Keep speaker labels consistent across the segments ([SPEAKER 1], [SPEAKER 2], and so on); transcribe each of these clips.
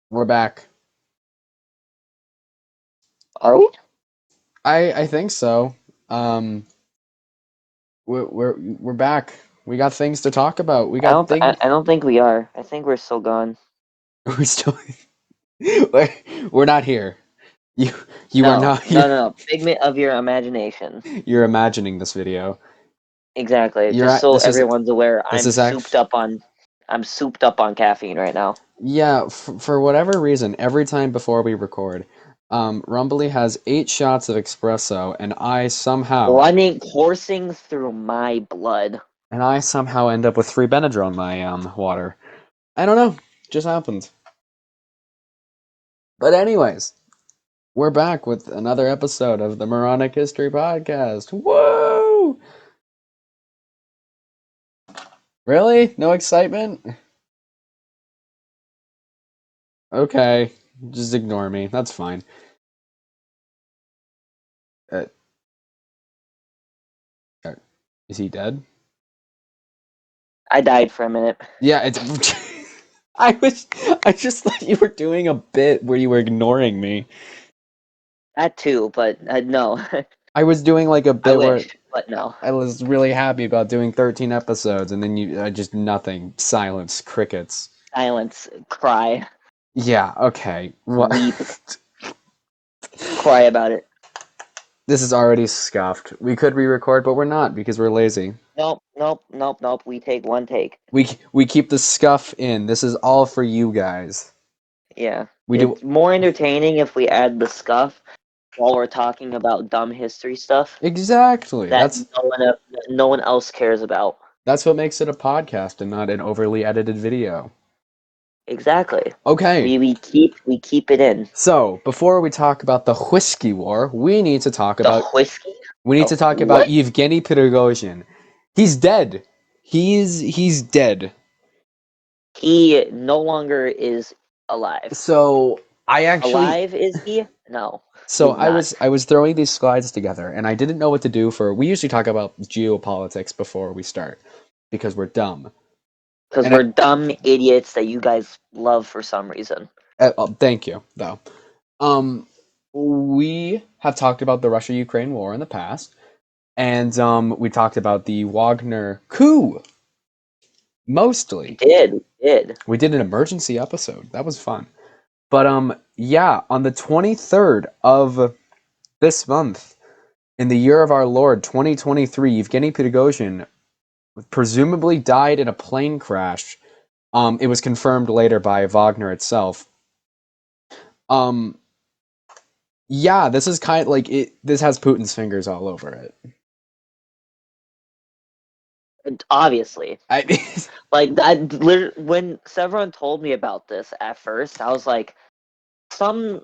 [SPEAKER 1] We're back.
[SPEAKER 2] Are we?
[SPEAKER 1] I think so. Um, we're back. We got things to talk about. We
[SPEAKER 2] I
[SPEAKER 1] got
[SPEAKER 2] don't.
[SPEAKER 1] things.
[SPEAKER 2] I don't think we are. I think we're still gone.
[SPEAKER 1] We're still. we're, we're not here. You you are
[SPEAKER 2] No,
[SPEAKER 1] not.
[SPEAKER 2] no, no, no. Figment of your imagination.
[SPEAKER 1] You're imagining this video.
[SPEAKER 2] Exactly.
[SPEAKER 1] You're
[SPEAKER 2] Just
[SPEAKER 1] at.
[SPEAKER 2] so everyone's aware,
[SPEAKER 1] This is act.
[SPEAKER 2] I'm souped up on caffeine right now.
[SPEAKER 1] Yeah. For whatever reason, every time before we record, Rumbly has 8 shots of espresso,
[SPEAKER 2] Coursing through my blood.
[SPEAKER 1] and I somehow end up with 3 Benadryl in my water. I don't know. Just happened. But anyways. We're back with another episode of the Moronic History Podcast. Whoa! Really? No excitement? Okay, just ignore me. That's fine. Uh, uh, is he dead?
[SPEAKER 2] I died for a minute.
[SPEAKER 1] Yeah, it's. I was. I just thought you were doing a bit where you were ignoring me.
[SPEAKER 2] That too, but no.
[SPEAKER 1] I was doing like a
[SPEAKER 2] I
[SPEAKER 1] bit where
[SPEAKER 2] wish, but no.
[SPEAKER 1] I was really happy about doing 13 episodes, and then you just nothing, silence, crickets.
[SPEAKER 2] Silence. Cry.
[SPEAKER 1] Yeah. Okay. What?
[SPEAKER 2] Weep. Cry about it.
[SPEAKER 1] This is already scuffed. We could re-record, but we're not because we're lazy.
[SPEAKER 2] Nope. Nope. Nope. Nope. We take one take.
[SPEAKER 1] We keep the scuff in. This is all for you guys.
[SPEAKER 2] Yeah.
[SPEAKER 1] We do
[SPEAKER 2] It's more entertaining if we add the scuff while we're talking about dumb history stuff
[SPEAKER 1] exactly.
[SPEAKER 2] that no one else cares about.
[SPEAKER 1] That's what makes it a podcast and not an overly edited video.
[SPEAKER 2] Exactly.
[SPEAKER 1] Okay.
[SPEAKER 2] We keep it in.
[SPEAKER 1] So, before we talk about the whiskey war, we need to talk
[SPEAKER 2] The
[SPEAKER 1] about
[SPEAKER 2] whiskey? The what?
[SPEAKER 1] Yevgeny Prigozhin. He's dead. He's dead.
[SPEAKER 2] He no longer is alive.
[SPEAKER 1] So, I actually
[SPEAKER 2] Alive is he? No,
[SPEAKER 1] So
[SPEAKER 2] he's not.
[SPEAKER 1] I was throwing these slides together, and I didn't know what to do for. We usually talk about geopolitics before we start because we're dumb.
[SPEAKER 2] Because
[SPEAKER 1] And
[SPEAKER 2] we're dumb idiots that you guys love for some reason.
[SPEAKER 1] thank you, though. Um, we have talked about the Russia-Ukraine war in the past, and we talked about the Wagner coup
[SPEAKER 2] We
[SPEAKER 1] mostly.
[SPEAKER 2] did, we did.
[SPEAKER 1] We did an emergency episode. That was fun. But yeah, on the 23rd of this month, in the year of our Lord 2023, Yevgeny Prigozhin presumably died in a plane crash. It was confirmed later by Wagner itself. Um, yeah, this is kind of like it. This has Putin's fingers all over it.
[SPEAKER 2] Obviously.
[SPEAKER 1] I mean,
[SPEAKER 2] Like, when Severin told me about this at first, I was like, some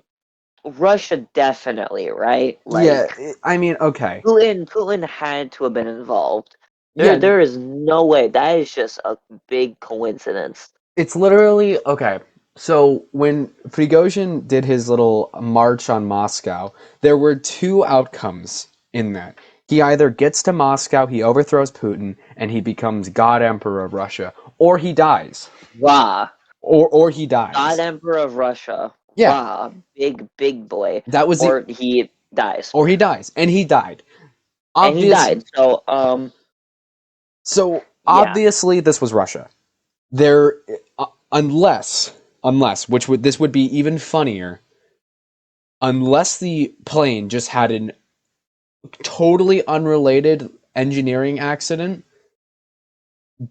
[SPEAKER 2] Russia definitely, right?
[SPEAKER 1] yeah,
[SPEAKER 2] Like,
[SPEAKER 1] I mean, okay,
[SPEAKER 2] Putin had to have been involved.
[SPEAKER 1] yeah,
[SPEAKER 2] There is no way. That is just a big coincidence.
[SPEAKER 1] it's literally okay. So when Prigozhin did his little march on Moscow, there were 2 outcomes in that. He either gets to Moscow, he overthrows Putin, and he becomes God Emperor of Russia, or he dies.
[SPEAKER 2] Rah.
[SPEAKER 1] Or he
[SPEAKER 2] God
[SPEAKER 1] dies.
[SPEAKER 2] Emperor of Russia.
[SPEAKER 1] Yeah,
[SPEAKER 2] Rah. Big boy.
[SPEAKER 1] that was the
[SPEAKER 2] Or he dies.
[SPEAKER 1] or he dies, and he died.
[SPEAKER 2] And he
[SPEAKER 1] Obvious.
[SPEAKER 2] died. So,
[SPEAKER 1] So
[SPEAKER 2] yeah.
[SPEAKER 1] obviously this was Russia. There, unless which would this would be even funnier. Unless the plane just had an totally unrelated engineering accident,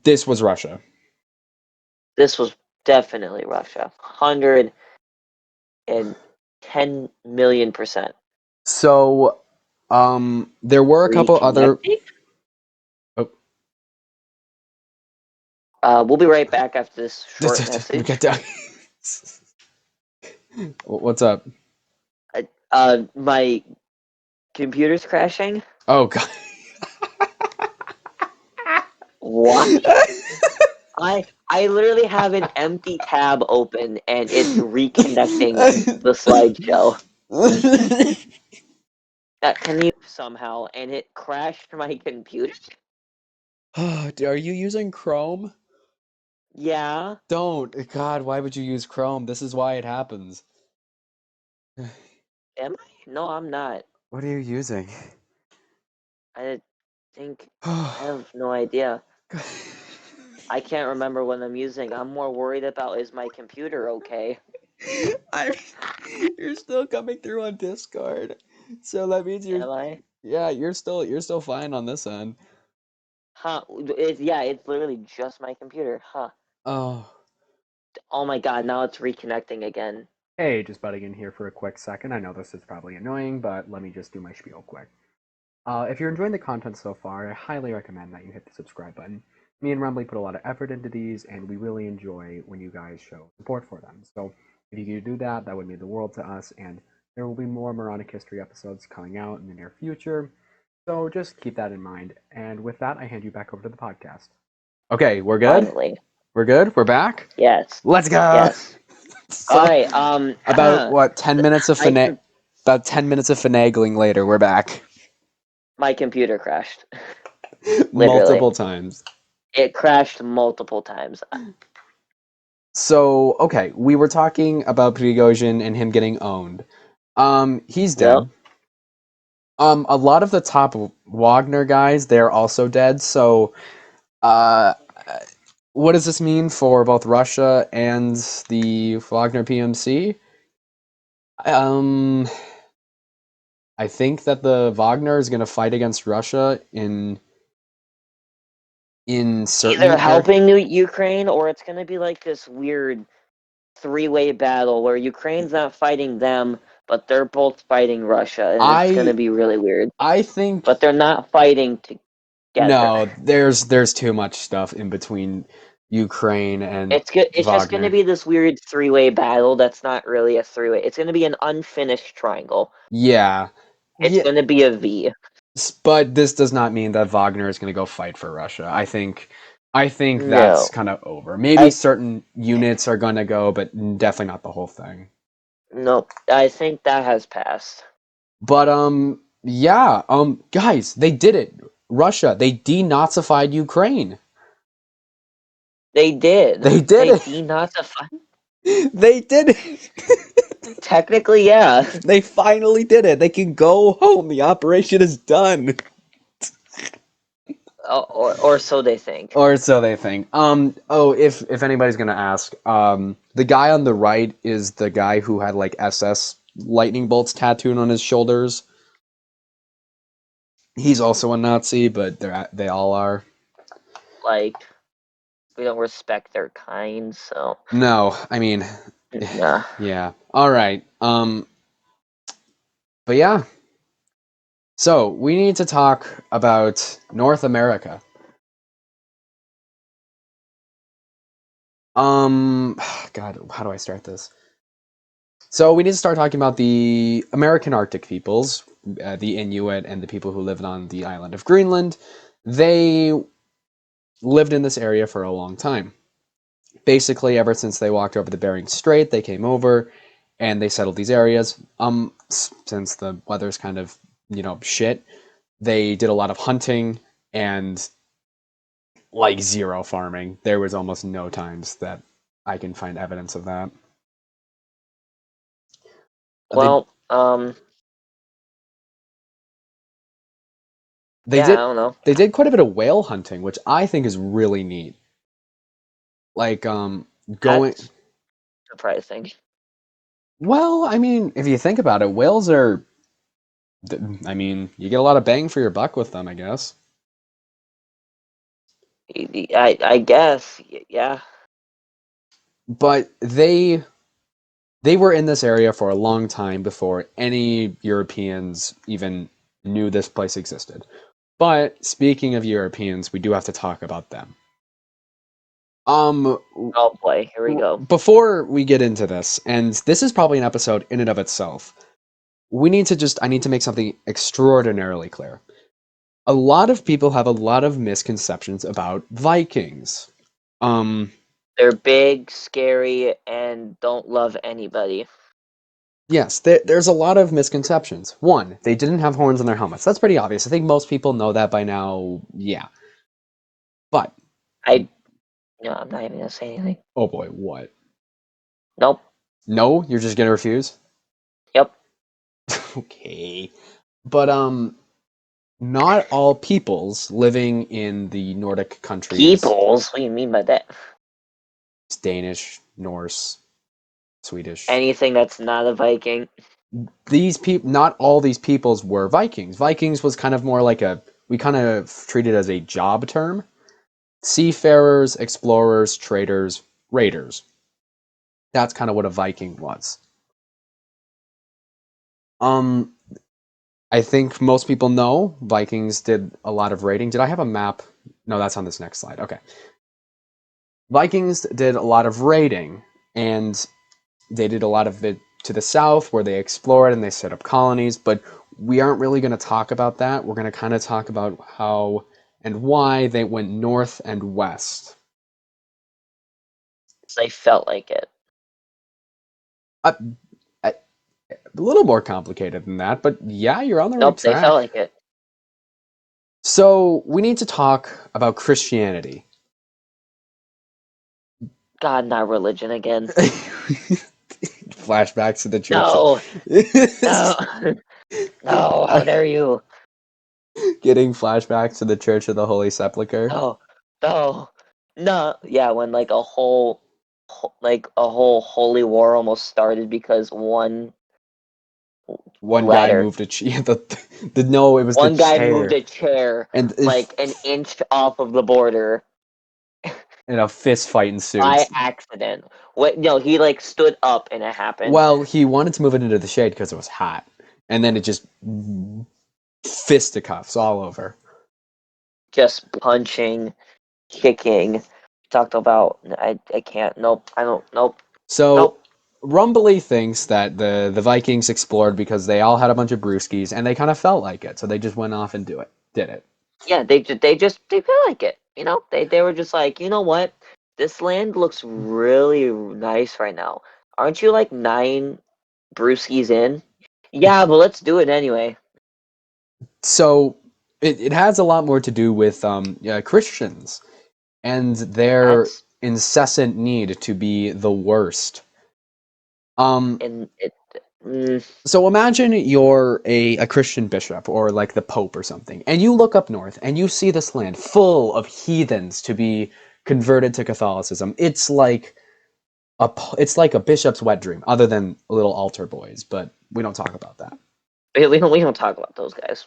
[SPEAKER 1] this was Russia.
[SPEAKER 2] This was definitely Russia. 110,000,000%.
[SPEAKER 1] So, there were a
[SPEAKER 2] Are you
[SPEAKER 1] couple other.
[SPEAKER 2] connecting?
[SPEAKER 1] Oh,
[SPEAKER 2] We'll be right back after this short
[SPEAKER 1] we
[SPEAKER 2] message.
[SPEAKER 1] get down. What's up?
[SPEAKER 2] My computer's crashing.
[SPEAKER 1] Oh God.
[SPEAKER 2] What? I literally have an empty tab open and it's reconnecting the slideshow. That can you somehow and it crashed my computer.
[SPEAKER 1] Are you using Chrome?
[SPEAKER 2] Yeah.
[SPEAKER 1] Don't. God, why would you use Chrome? This is why it happens.
[SPEAKER 2] Am I? No, I'm not.
[SPEAKER 1] What are you using?
[SPEAKER 2] I think I have no idea. I can't remember what I'm using. I'm more worried about is my computer okay?
[SPEAKER 1] I, you're still coming through on Discord, so that means
[SPEAKER 2] Am I?
[SPEAKER 1] you're still fine on this end.
[SPEAKER 2] Huh? It's literally just my computer. Huh?
[SPEAKER 1] Oh,
[SPEAKER 2] Oh my god! Now it's reconnecting again.
[SPEAKER 1] hey, just butting in here for a quick second. I know this is probably annoying, but let me just do my spiel quick. If you're enjoying the content so far, I highly recommend that you hit the subscribe button. Me and Rumbly put a lot of effort into these, and we really enjoy when you guys show support for them. So if you could do that, that would mean the world to us, and there will be more Moronic history episodes coming out in the near future. So just keep that in mind. And with that, I hand you back over to the podcast. Okay, we're good?
[SPEAKER 2] Finally.
[SPEAKER 1] We're good? We're back?
[SPEAKER 2] Yes.
[SPEAKER 1] Let's go!
[SPEAKER 2] Yes. All
[SPEAKER 1] So,
[SPEAKER 2] right.
[SPEAKER 1] about what, 10 minutes of
[SPEAKER 2] I
[SPEAKER 1] about 10 minutes of finagling later, we're back.
[SPEAKER 2] my computer crashed. Literally,
[SPEAKER 1] Multiple times.
[SPEAKER 2] it crashed multiple times.
[SPEAKER 1] So, okay, we were talking about Prigozhin and him getting owned. He's
[SPEAKER 2] Yep.
[SPEAKER 1] dead. A lot of the top Wagner guys, they're also dead. So, uh, what does this mean for both Russia and the Wagner PMC? Um, I think that the Wagner is going to fight against Russia in
[SPEAKER 2] Either
[SPEAKER 1] certain areas.
[SPEAKER 2] helping Ukraine or it's gonna be like this weird three-way battle where Ukraine's not fighting them, but they're both fighting Russia, and it's gonna
[SPEAKER 1] I
[SPEAKER 2] be really weird.
[SPEAKER 1] I think
[SPEAKER 2] But they're not fighting together.
[SPEAKER 1] no, there's too much stuff in between Ukraine and
[SPEAKER 2] It's good. It's just gonna
[SPEAKER 1] Wagner.
[SPEAKER 2] be this weird three-way battle. That's not really a three-way. It's gonna be an unfinished triangle.
[SPEAKER 1] Yeah.
[SPEAKER 2] It's
[SPEAKER 1] Yeah,
[SPEAKER 2] gonna be a V.
[SPEAKER 1] but this does not mean that Wagner is going to go fight for Russia. I think that's
[SPEAKER 2] No,
[SPEAKER 1] kind of over. Maybe
[SPEAKER 2] I
[SPEAKER 1] certain units are going to go, but definitely not the whole thing.
[SPEAKER 2] no. I think that has passed.
[SPEAKER 1] But yeah, guys, they did it. Russia, they denazified Ukraine.
[SPEAKER 2] They did.
[SPEAKER 1] They did
[SPEAKER 2] They
[SPEAKER 1] it.
[SPEAKER 2] denazified.
[SPEAKER 1] They did it.
[SPEAKER 2] Technically, yeah.
[SPEAKER 1] They finally did it. They can go home. The operation is done.
[SPEAKER 2] Or so they think.
[SPEAKER 1] Or so they think. Oh, if anybody's gonna ask, the guy on the right is the guy who had like SS lightning bolts tattooed on his shoulders. He's also a Nazi, but they all are.
[SPEAKER 2] Like, we don't respect their kind, so
[SPEAKER 1] No, I mean,
[SPEAKER 2] nah.
[SPEAKER 1] yeah. All right. But yeah. So we need to talk about North America. God, how do I start this? So we need to start talking about the American Arctic peoples, the Inuit and the people who lived on the island of Greenland. They lived in this area for a long time. Basically, ever since they walked over the Bering Strait, they came over and they settled these areas. Since the weather's kind of shit, they did a lot of hunting and like zero farming. There was almost no times that I can find evidence of that. They
[SPEAKER 2] Well,
[SPEAKER 1] they
[SPEAKER 2] yeah, I
[SPEAKER 1] did
[SPEAKER 2] don't know.
[SPEAKER 1] they did quite a bit of whale hunting, which I think is really neat. Like going
[SPEAKER 2] That's surprising.
[SPEAKER 1] well, I mean, if you think about it, whales are I mean, you get a lot of bang for your buck with them, I guess.
[SPEAKER 2] I guess, yeah.
[SPEAKER 1] But they were in this area for a long time before any Europeans even knew this place existed. But speaking of Europeans, we do have to talk about them. Um,
[SPEAKER 2] Oh boy, here we go.
[SPEAKER 1] before we get into this, and this is probably an episode in and of itself, I need to make something extraordinarily clear. A lot of people have a lot of misconceptions about Vikings. Um,
[SPEAKER 2] They're big, scary, and don't love anybody.
[SPEAKER 1] yes, there's a lot of misconceptions. One, they didn't have horns on their helmets. That's pretty obvious. I think most people know that by now. Yeah. But
[SPEAKER 2] I No, I'm not even gonna say anything.
[SPEAKER 1] Oh boy, what?
[SPEAKER 2] Nope.
[SPEAKER 1] No, you're just gonna refuse?
[SPEAKER 2] Yep.
[SPEAKER 1] Okay. But not all peoples living in the Nordic countries,
[SPEAKER 2] Peoples? What do you mean by that?
[SPEAKER 1] Danish, Norse, Swedish.
[SPEAKER 2] Anything that's not a Viking.
[SPEAKER 1] Not all these peoples were Vikings. Vikings was kind of more like we kind of treat it as a job term. Seafarers, explorers, traders, raiders. That's kind of what a Viking was. Um, I think most people know Vikings did a lot of raiding. Did I have a map? No, that's on this next slide. Okay. Vikings did a lot of raiding, and they did a lot of it to the south where they explored and they set up colonies, but we aren't really going to talk about that. We're going to kind of talk about how and why they went north and west.
[SPEAKER 2] They felt like it.
[SPEAKER 1] A, a little more complicated than that, but yeah, you're on the right
[SPEAKER 2] Nope, they felt
[SPEAKER 1] track.
[SPEAKER 2] like it.
[SPEAKER 1] So we need to talk about Christianity.
[SPEAKER 2] God, not religion again.
[SPEAKER 1] Flashbacks to the church.
[SPEAKER 2] No, no, no. How dare you?
[SPEAKER 1] Getting flashbacks to the Church of the Holy Sepulchre.
[SPEAKER 2] No, no, no. Yeah, when like a whole holy war almost started because
[SPEAKER 1] One guy
[SPEAKER 2] ladder.
[SPEAKER 1] moved a chair. No, it was the
[SPEAKER 2] One guy moved
[SPEAKER 1] chair,
[SPEAKER 2] a chair
[SPEAKER 1] and
[SPEAKER 2] like an inch off of the border
[SPEAKER 1] a fist fight ensued.
[SPEAKER 2] by accident. What? No, he like stood up and it happened.
[SPEAKER 1] Well, he wanted to move it into the shade because it was hot, and then it just fisticuffs all over.
[SPEAKER 2] Just punching, kicking. Talked about. I can't. Nope. I don't. Nope.
[SPEAKER 1] So
[SPEAKER 2] Nope.
[SPEAKER 1] Rumbly thinks that the Vikings explored because they all had a bunch of brewskis and they kind of felt like it, so they just went off and did it.
[SPEAKER 2] Yeah, they feel like it. You know, they were just like, you know what? This land looks really nice right now. Aren't you like 9 brewskis in? Yeah, but let's do it anyway.
[SPEAKER 1] So it has a lot more to do with Christians and their
[SPEAKER 2] That's
[SPEAKER 1] incessant need to be the worst. Um,
[SPEAKER 2] and it. Mm,
[SPEAKER 1] so imagine you're a Christian bishop or like the Pope or something, and you look up north and you see this land full of heathens to be converted to Catholicism. It's like a bishop's wet dream, other than little altar boys, but we don't talk about that.
[SPEAKER 2] we don't talk about those guys.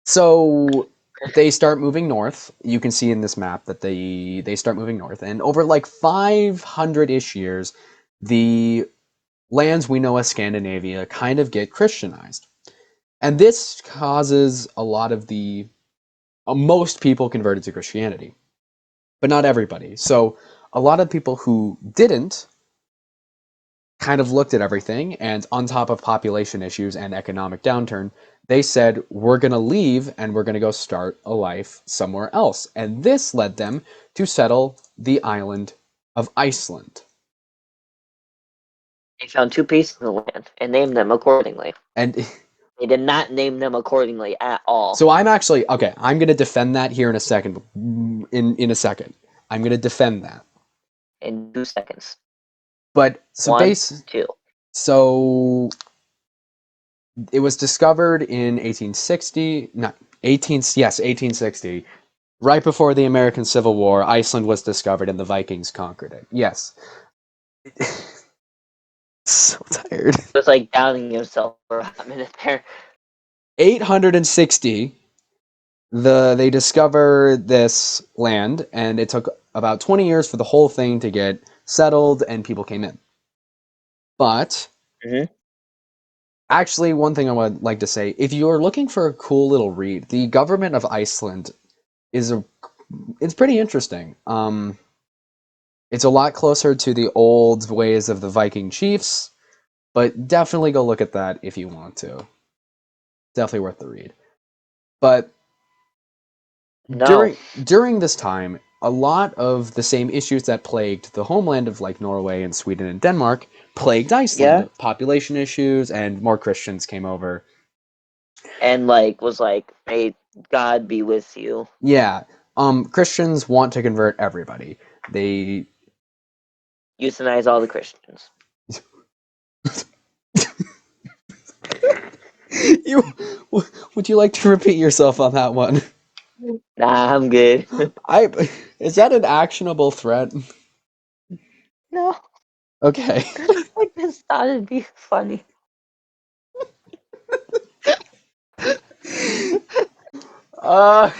[SPEAKER 1] So they start moving north. You can see in this map that they start moving north, and over like 500-ish years, the lands we know as Scandinavia kind of get Christianized. And this causes a lot of most people converted to Christianity, but not everybody. So a lot of people who didn't kind of looked at everything, and on top of population issues and economic downturn, they said, we're going to leave and we're going to go start a life somewhere else. And this led them to settle the island of Iceland.
[SPEAKER 2] They found 2 pieces of land and named them accordingly.
[SPEAKER 1] And
[SPEAKER 2] They did not name them accordingly at all.
[SPEAKER 1] so I'm actually, okay, I'm going to defend that here in a second. In a second. I'm going to defend that.
[SPEAKER 2] In 2 seconds.
[SPEAKER 1] But
[SPEAKER 2] 1, 2.
[SPEAKER 1] So it was discovered in 1860, not 1860. Right before the American Civil War, Iceland was discovered and the Vikings conquered it. Yes. So tired.
[SPEAKER 2] It was like downing himself for a hot minute there.
[SPEAKER 1] 860, they discover this land, and it took about 20 years for the whole thing to get settled and people came in. But actually, one thing I would like to say, if you're looking for a cool little read, the government of Iceland it's pretty interesting. It's a lot closer to the old ways of the Viking chiefs, but definitely go look at that if you want to. Definitely worth the read. But
[SPEAKER 2] No.
[SPEAKER 1] during this time, a lot of the same issues that plagued the homeland of like Norway and Sweden and Denmark plagued Iceland.
[SPEAKER 2] Yeah.
[SPEAKER 1] Population issues and more Christians came over.
[SPEAKER 2] And like was like, may God be with you.
[SPEAKER 1] Yeah. Christians want to convert everybody. They
[SPEAKER 2] Euthanize all the Christians.
[SPEAKER 1] you would you like to repeat yourself on that one?
[SPEAKER 2] Nah, I'm good.
[SPEAKER 1] Is that an actionable threat?
[SPEAKER 2] No,
[SPEAKER 1] Okay.
[SPEAKER 2] I just thought it'd be funny.
[SPEAKER 1] Uh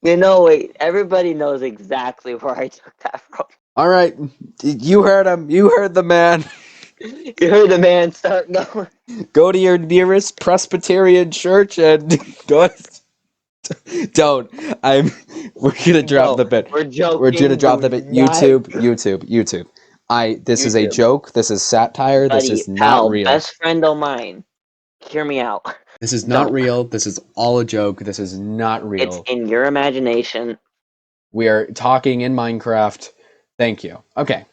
[SPEAKER 2] Wait, everybody knows exactly where I took that from.
[SPEAKER 1] all right. You heard him. You heard the man.
[SPEAKER 2] You heard the man start going.
[SPEAKER 1] Go to your nearest Presbyterian church and go. Don't. I'm. We're gonna drop
[SPEAKER 2] No,
[SPEAKER 1] the bit.
[SPEAKER 2] we're
[SPEAKER 1] We're gonna
[SPEAKER 2] joking, but
[SPEAKER 1] drop the
[SPEAKER 2] we're
[SPEAKER 1] bit.
[SPEAKER 2] not.
[SPEAKER 1] YouTube. This is a
[SPEAKER 2] YouTube.
[SPEAKER 1] joke. This is satire. This
[SPEAKER 2] Buddy,
[SPEAKER 1] is not
[SPEAKER 2] pal,
[SPEAKER 1] real.
[SPEAKER 2] best friend of mine. Hear me out.
[SPEAKER 1] This is not
[SPEAKER 2] Don't.
[SPEAKER 1] real. This is all a joke. This is not
[SPEAKER 2] It's
[SPEAKER 1] real.
[SPEAKER 2] in your imagination.
[SPEAKER 1] We are talking in Minecraft. Thank you. Okay.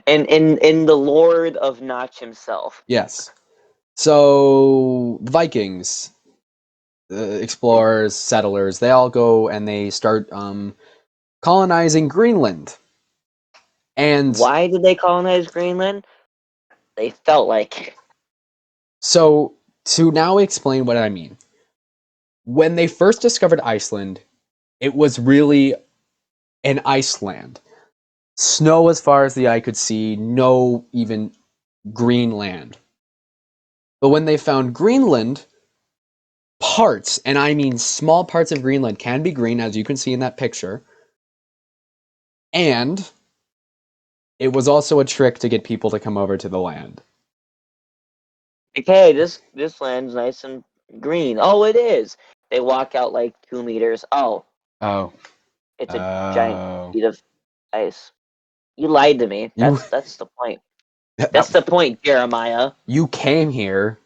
[SPEAKER 2] And in the Lord of Notch himself.
[SPEAKER 1] Yes. So the Vikings, explorers, settlers, they all go and they start colonizing Greenland. And
[SPEAKER 2] Why did they colonize Greenland? They felt like.
[SPEAKER 1] so to now explain what I mean. When they first discovered Iceland, it was really an Iceland. Snow as far as the eye could see, no even green land. But when they found Greenland, parts, and I mean small parts of Greenland, can be green, as you can see in that picture. And it was also a trick to get people to come over to the land.
[SPEAKER 2] Okay, this land's nice and green. Oh, it is. They walk out like 2 meters. Oh,
[SPEAKER 1] Oh.
[SPEAKER 2] it's a giant
[SPEAKER 1] Oh.
[SPEAKER 2] sheet of ice. You lied to me.
[SPEAKER 1] You
[SPEAKER 2] That's the point. That's the point, Jeremiah.
[SPEAKER 1] you came here.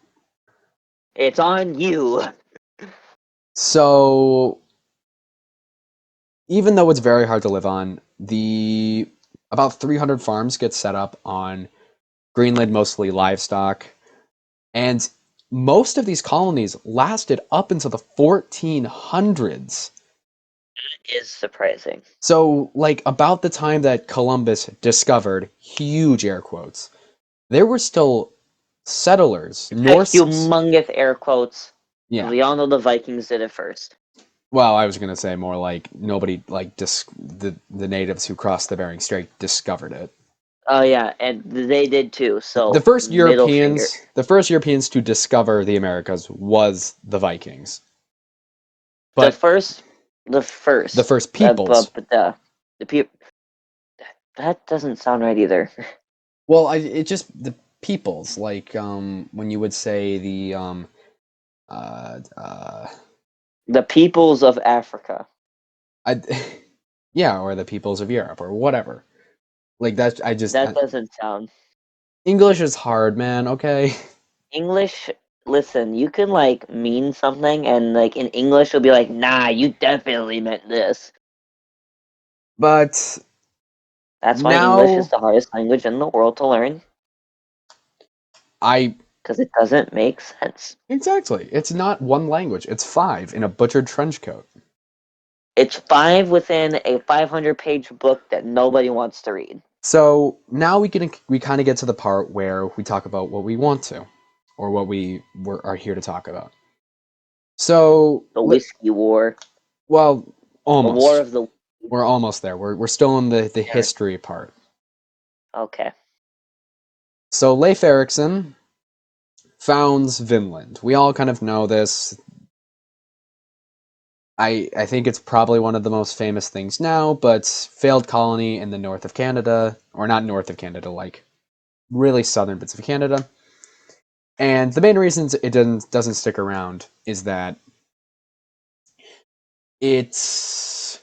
[SPEAKER 2] It's on you.
[SPEAKER 1] So even though it's very hard to live on, the about 300 farms get set up on Greenland, mostly livestock. And most of these colonies lasted up until the 1400s.
[SPEAKER 2] It is surprising.
[SPEAKER 1] So, like, about the time that Columbus discovered, huge air quotes, there were still settlers, Norse.
[SPEAKER 2] Humongous air quotes.
[SPEAKER 1] Yeah.
[SPEAKER 2] We all know the Vikings did it first.
[SPEAKER 1] Well, I was going to say more like nobody, like, the natives who crossed the Bering Strait discovered it.
[SPEAKER 2] Oh yeah, and they did too. So
[SPEAKER 1] The first
[SPEAKER 2] middle finger.
[SPEAKER 1] Europeans to discover the Americas was the Vikings. But
[SPEAKER 2] The first
[SPEAKER 1] the first peoples.
[SPEAKER 2] The people. That doesn't sound right either.
[SPEAKER 1] Well, it just the peoples, like when you would say the uh uh
[SPEAKER 2] The peoples of Africa.
[SPEAKER 1] I yeah, or the peoples of Europe or whatever. Like that
[SPEAKER 2] That doesn't sound.
[SPEAKER 1] English is hard, man, okay?
[SPEAKER 2] English. Listen, you can like mean something, and like in English, you'll be like, "Nah, you definitely meant this."
[SPEAKER 1] But
[SPEAKER 2] That's why English is
[SPEAKER 1] now
[SPEAKER 2] the hardest language in the world to learn,
[SPEAKER 1] I
[SPEAKER 2] because it doesn't make sense.
[SPEAKER 1] exactly. It's not one language. It's five in a butchered trench coat.
[SPEAKER 2] It's 5 within a 500-page book that nobody wants to read.
[SPEAKER 1] So now we kind of get to the part where we talk about what we want to, or what are here to talk about. So,
[SPEAKER 2] The Whiskey War,
[SPEAKER 1] well,
[SPEAKER 2] the War
[SPEAKER 1] almost.
[SPEAKER 2] of the.
[SPEAKER 1] We're almost there. We're still in the history part.
[SPEAKER 2] Okay.
[SPEAKER 1] So Leif Erikson founds Vinland. We all kind of know this. I think it's probably one of the most famous things now, but failed colony in the north of Canada, or not north of Canada, like really southern bits of Canada. And the main reasons it doesn't stick around is that it's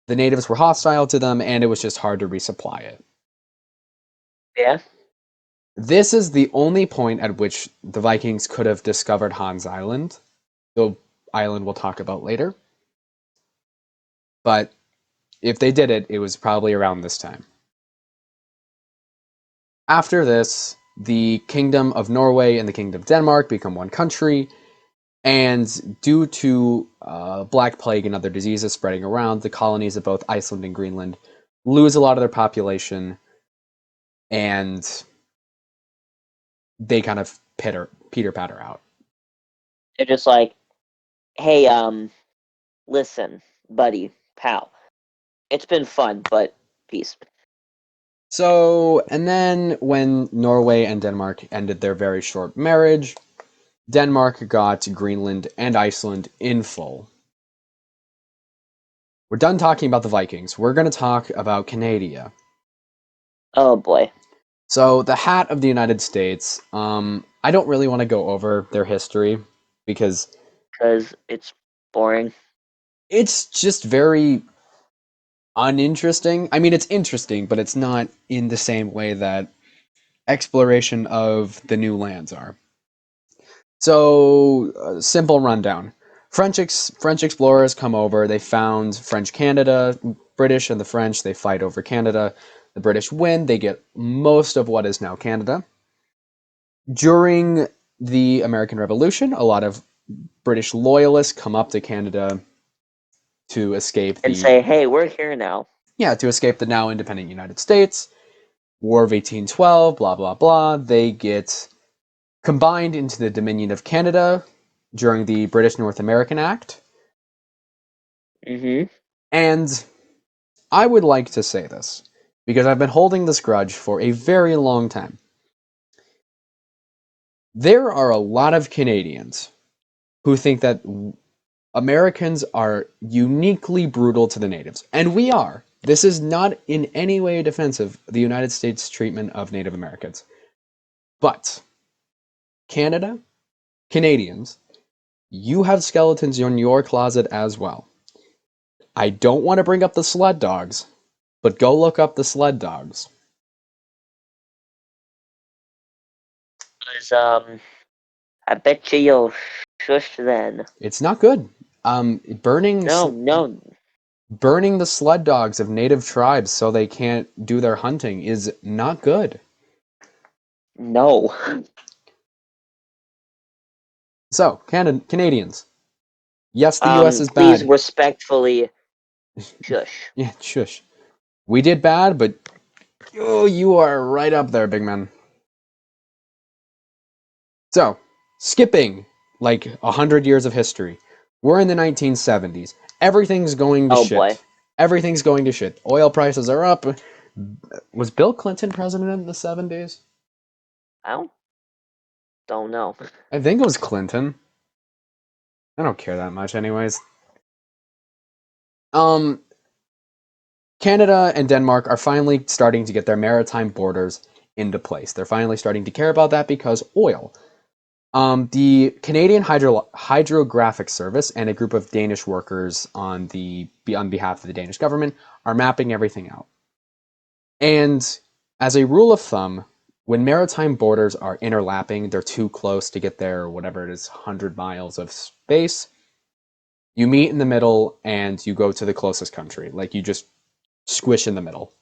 [SPEAKER 1] the natives were hostile to them, and it was just hard to resupply it.
[SPEAKER 2] Yeah.
[SPEAKER 1] This is the only point at which the Vikings could have discovered Hans Island, the island we'll talk about later. But if they did it, it was probably around this time. After this, the Kingdom of Norway and the Kingdom of Denmark become one country, And due to Black Plague and other diseases spreading around, the colonies of both Iceland and Greenland lose a lot of their population, and they kind of peter patter out.
[SPEAKER 2] They're just like, hey, listen, buddy, pal, it's been fun, but peace.
[SPEAKER 1] So, and then when Norway and Denmark ended their very short marriage, Denmark got Greenland and Iceland in full. We're done talking about the Vikings. We're going to talk about Canada.
[SPEAKER 2] Oh boy.
[SPEAKER 1] So, the hat of the United States, I don't really want to go over their history because
[SPEAKER 2] Because it's boring.
[SPEAKER 1] it's just very uninteresting. I mean, it's interesting, but it's not in the same way that exploration of the new lands are. So, simple rundown. French explorers come over. They found French Canada. British and the French, they fight over Canada. The British win. They get most of what is now Canada. During the American Revolution, a lot of British loyalists come up to Canada to escape
[SPEAKER 2] And
[SPEAKER 1] the
[SPEAKER 2] say, hey, we're here now.
[SPEAKER 1] now independent United States. War of 1812, blah blah blah. They get combined into the Dominion of Canada during the British North American Act.
[SPEAKER 2] Mm-hmm.
[SPEAKER 1] And I would like to say this because I've been holding this grudge for a very long time. There are a lot of Canadians who think that Americans are uniquely brutal to the natives, and we are. This is not in any way defensive of the United States' treatment of Native Americans. But Canada, Canadians, you have skeletons in your closet as well. I don't want to bring up the sled dogs, but go look up the sled dogs.
[SPEAKER 2] Because, I bet you'll shush then.
[SPEAKER 1] It's not good. Burning
[SPEAKER 2] No, no,
[SPEAKER 1] burning the sled dogs of native tribes so they can't do their hunting is not good.
[SPEAKER 2] no.
[SPEAKER 1] So, Canadians, yes, the U.S. is
[SPEAKER 2] Please
[SPEAKER 1] bad.
[SPEAKER 2] respectfully shush.
[SPEAKER 1] Yeah, shush. We did bad, but oh, you are right up there, big man. So, skipping like 100 years of history, we're in the 1970s. Everything's going to
[SPEAKER 2] Oh boy.
[SPEAKER 1] shit. Everything's going to shit. Oil prices are up. Was Bill Clinton president in the 70s?
[SPEAKER 2] I don't know.
[SPEAKER 1] I think it was Clinton. I don't care that much, anyways. Um, Canada and Denmark are finally starting to get their maritime borders into place. They're finally starting to care about that because oil. The Canadian Hydrographic Service and a group of Danish workers on behalf of the Danish government are mapping everything out. And as a rule of thumb, when maritime borders are interlapping, they're too close to get their whatever it is 100 miles of space. You meet in the middle and you go to the closest country. Like you just squish in the middle.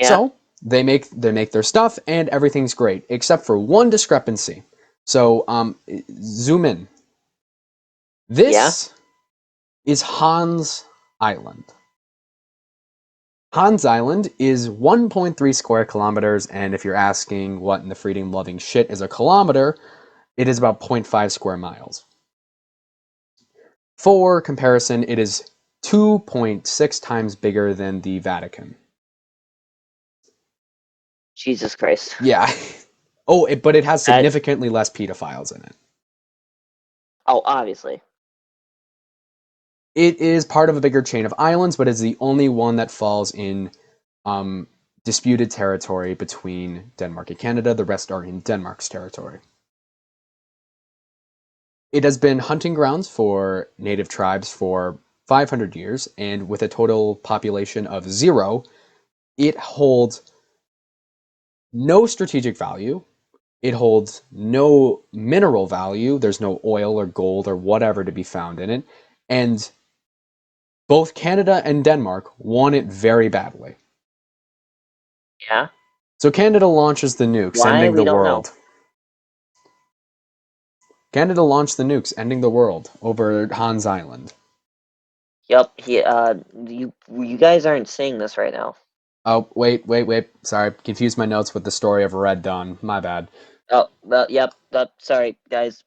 [SPEAKER 2] Yeah,
[SPEAKER 1] So they make their stuff and everything's great, except for one discrepancy. So zoom in.
[SPEAKER 2] yeah.
[SPEAKER 1] This is Hans Island. Hans Island is 1.3 square kilometers, and if you're asking what in the freedom loving shit is a kilometer, it is about 0.5 square miles. For comparison, it is 2.6 times bigger than the Vatican.
[SPEAKER 2] Jesus Christ.
[SPEAKER 1] Yeah. But it has
[SPEAKER 2] That.
[SPEAKER 1] significantly less pedophiles in it.
[SPEAKER 2] Oh, obviously.
[SPEAKER 1] It is part of a bigger chain of islands, but is the only one that falls in disputed territory between Denmark and Canada. The rest are in Denmark's territory. It has been hunting grounds for native tribes for 500 years, and with a total population of 0, it holds no strategic value. It holds no mineral value. There's no oil or gold or whatever to be found in it. And both Canada and Denmark want it very badly.
[SPEAKER 2] Yeah.
[SPEAKER 1] So Canada launches the nuke,
[SPEAKER 2] Why?
[SPEAKER 1] sending
[SPEAKER 2] We
[SPEAKER 1] the
[SPEAKER 2] don't know.
[SPEAKER 1] world. Canada launched the nukes, ending the world over Hans Island.
[SPEAKER 2] Yep. You guys aren't seeing this right now.
[SPEAKER 1] Oh, wait. Sorry, confused my notes with the story of Red Dawn. My bad.
[SPEAKER 2] Oh, well, yep. Sorry, guys.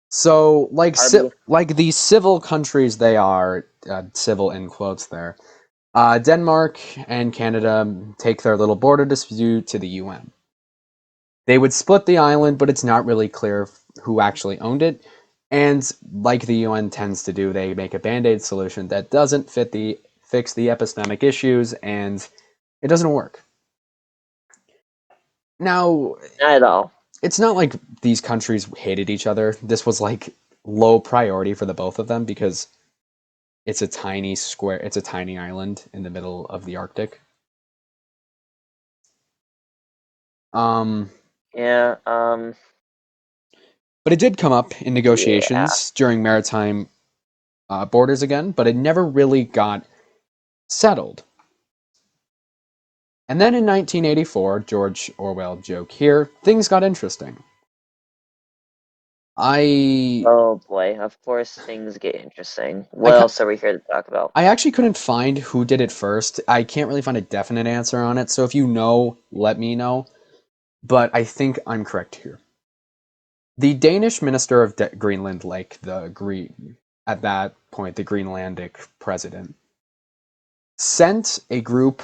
[SPEAKER 1] So,
[SPEAKER 2] RB.
[SPEAKER 1] like these civil countries, they are civil in quotes there. Denmark and Canada take their little border dispute to the UN. They would split the island, but it's not really clear who actually owned it. And like the UN tends to do, they make a band-aid solution that doesn't fix the epistemic issues, and it doesn't work. Now,
[SPEAKER 2] Not at all.
[SPEAKER 1] it's not like these countries hated each other. This was like low priority for the both of them because it's a tiny island in the middle of the Arctic. Um,
[SPEAKER 2] Yeah.
[SPEAKER 1] but it did come up in
[SPEAKER 2] Yeah.
[SPEAKER 1] negotiations during maritime borders again, but it never really got settled. And then in 1984, George Orwell joke here, things got interesting. I
[SPEAKER 2] Oh boy. Of course, things get interesting.
[SPEAKER 1] I
[SPEAKER 2] What else are we here to talk about?
[SPEAKER 1] I actually couldn't find who did it first. I can't really find a definite answer on it. So if you know, let me know. But I think I'm correct here. The Danish minister of Greenland, at that point, the Greenlandic president, sent a group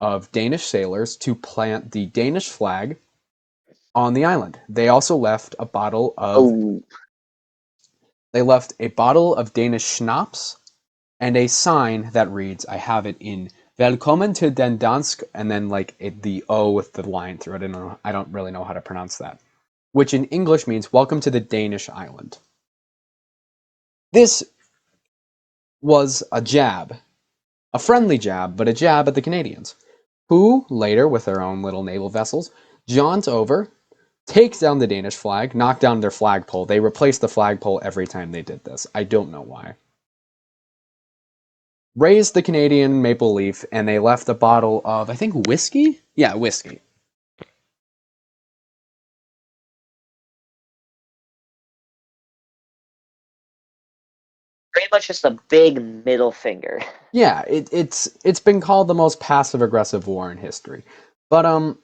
[SPEAKER 1] of Danish sailors to plant the Danish flag on the island. They also left a bottle of
[SPEAKER 2] Oh,
[SPEAKER 1] Danish schnapps and a sign that reads, I have it in Velkommen til den dansk, and then the O with the line through it. I don't really know how to pronounce that, which in English means welcome to the Danish island. This was a friendly jab, but a jab at the Canadians, who later, with their own little naval vessels, jaunt over, take down the Danish flag, knock down their flagpole. They replaced the flagpole every time they did this. I don't know why. Raised the Canadian maple leaf, and they left a bottle of, I think, whiskey? Yeah, whiskey.
[SPEAKER 2] pretty much just a big middle finger.
[SPEAKER 1] Yeah, it's been called the most passive aggressive war in history. But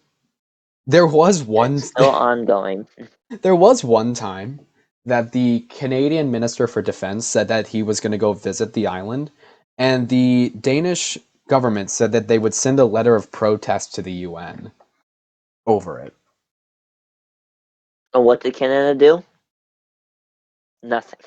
[SPEAKER 1] there was
[SPEAKER 2] And
[SPEAKER 1] one
[SPEAKER 2] it's still ongoing.
[SPEAKER 1] there was one time that the Canadian Minister for Defense said that he was going to go visit the island, and the Danish government said that they would send a letter of protest to the UN over it.
[SPEAKER 2] And what did Canada do? Nothing.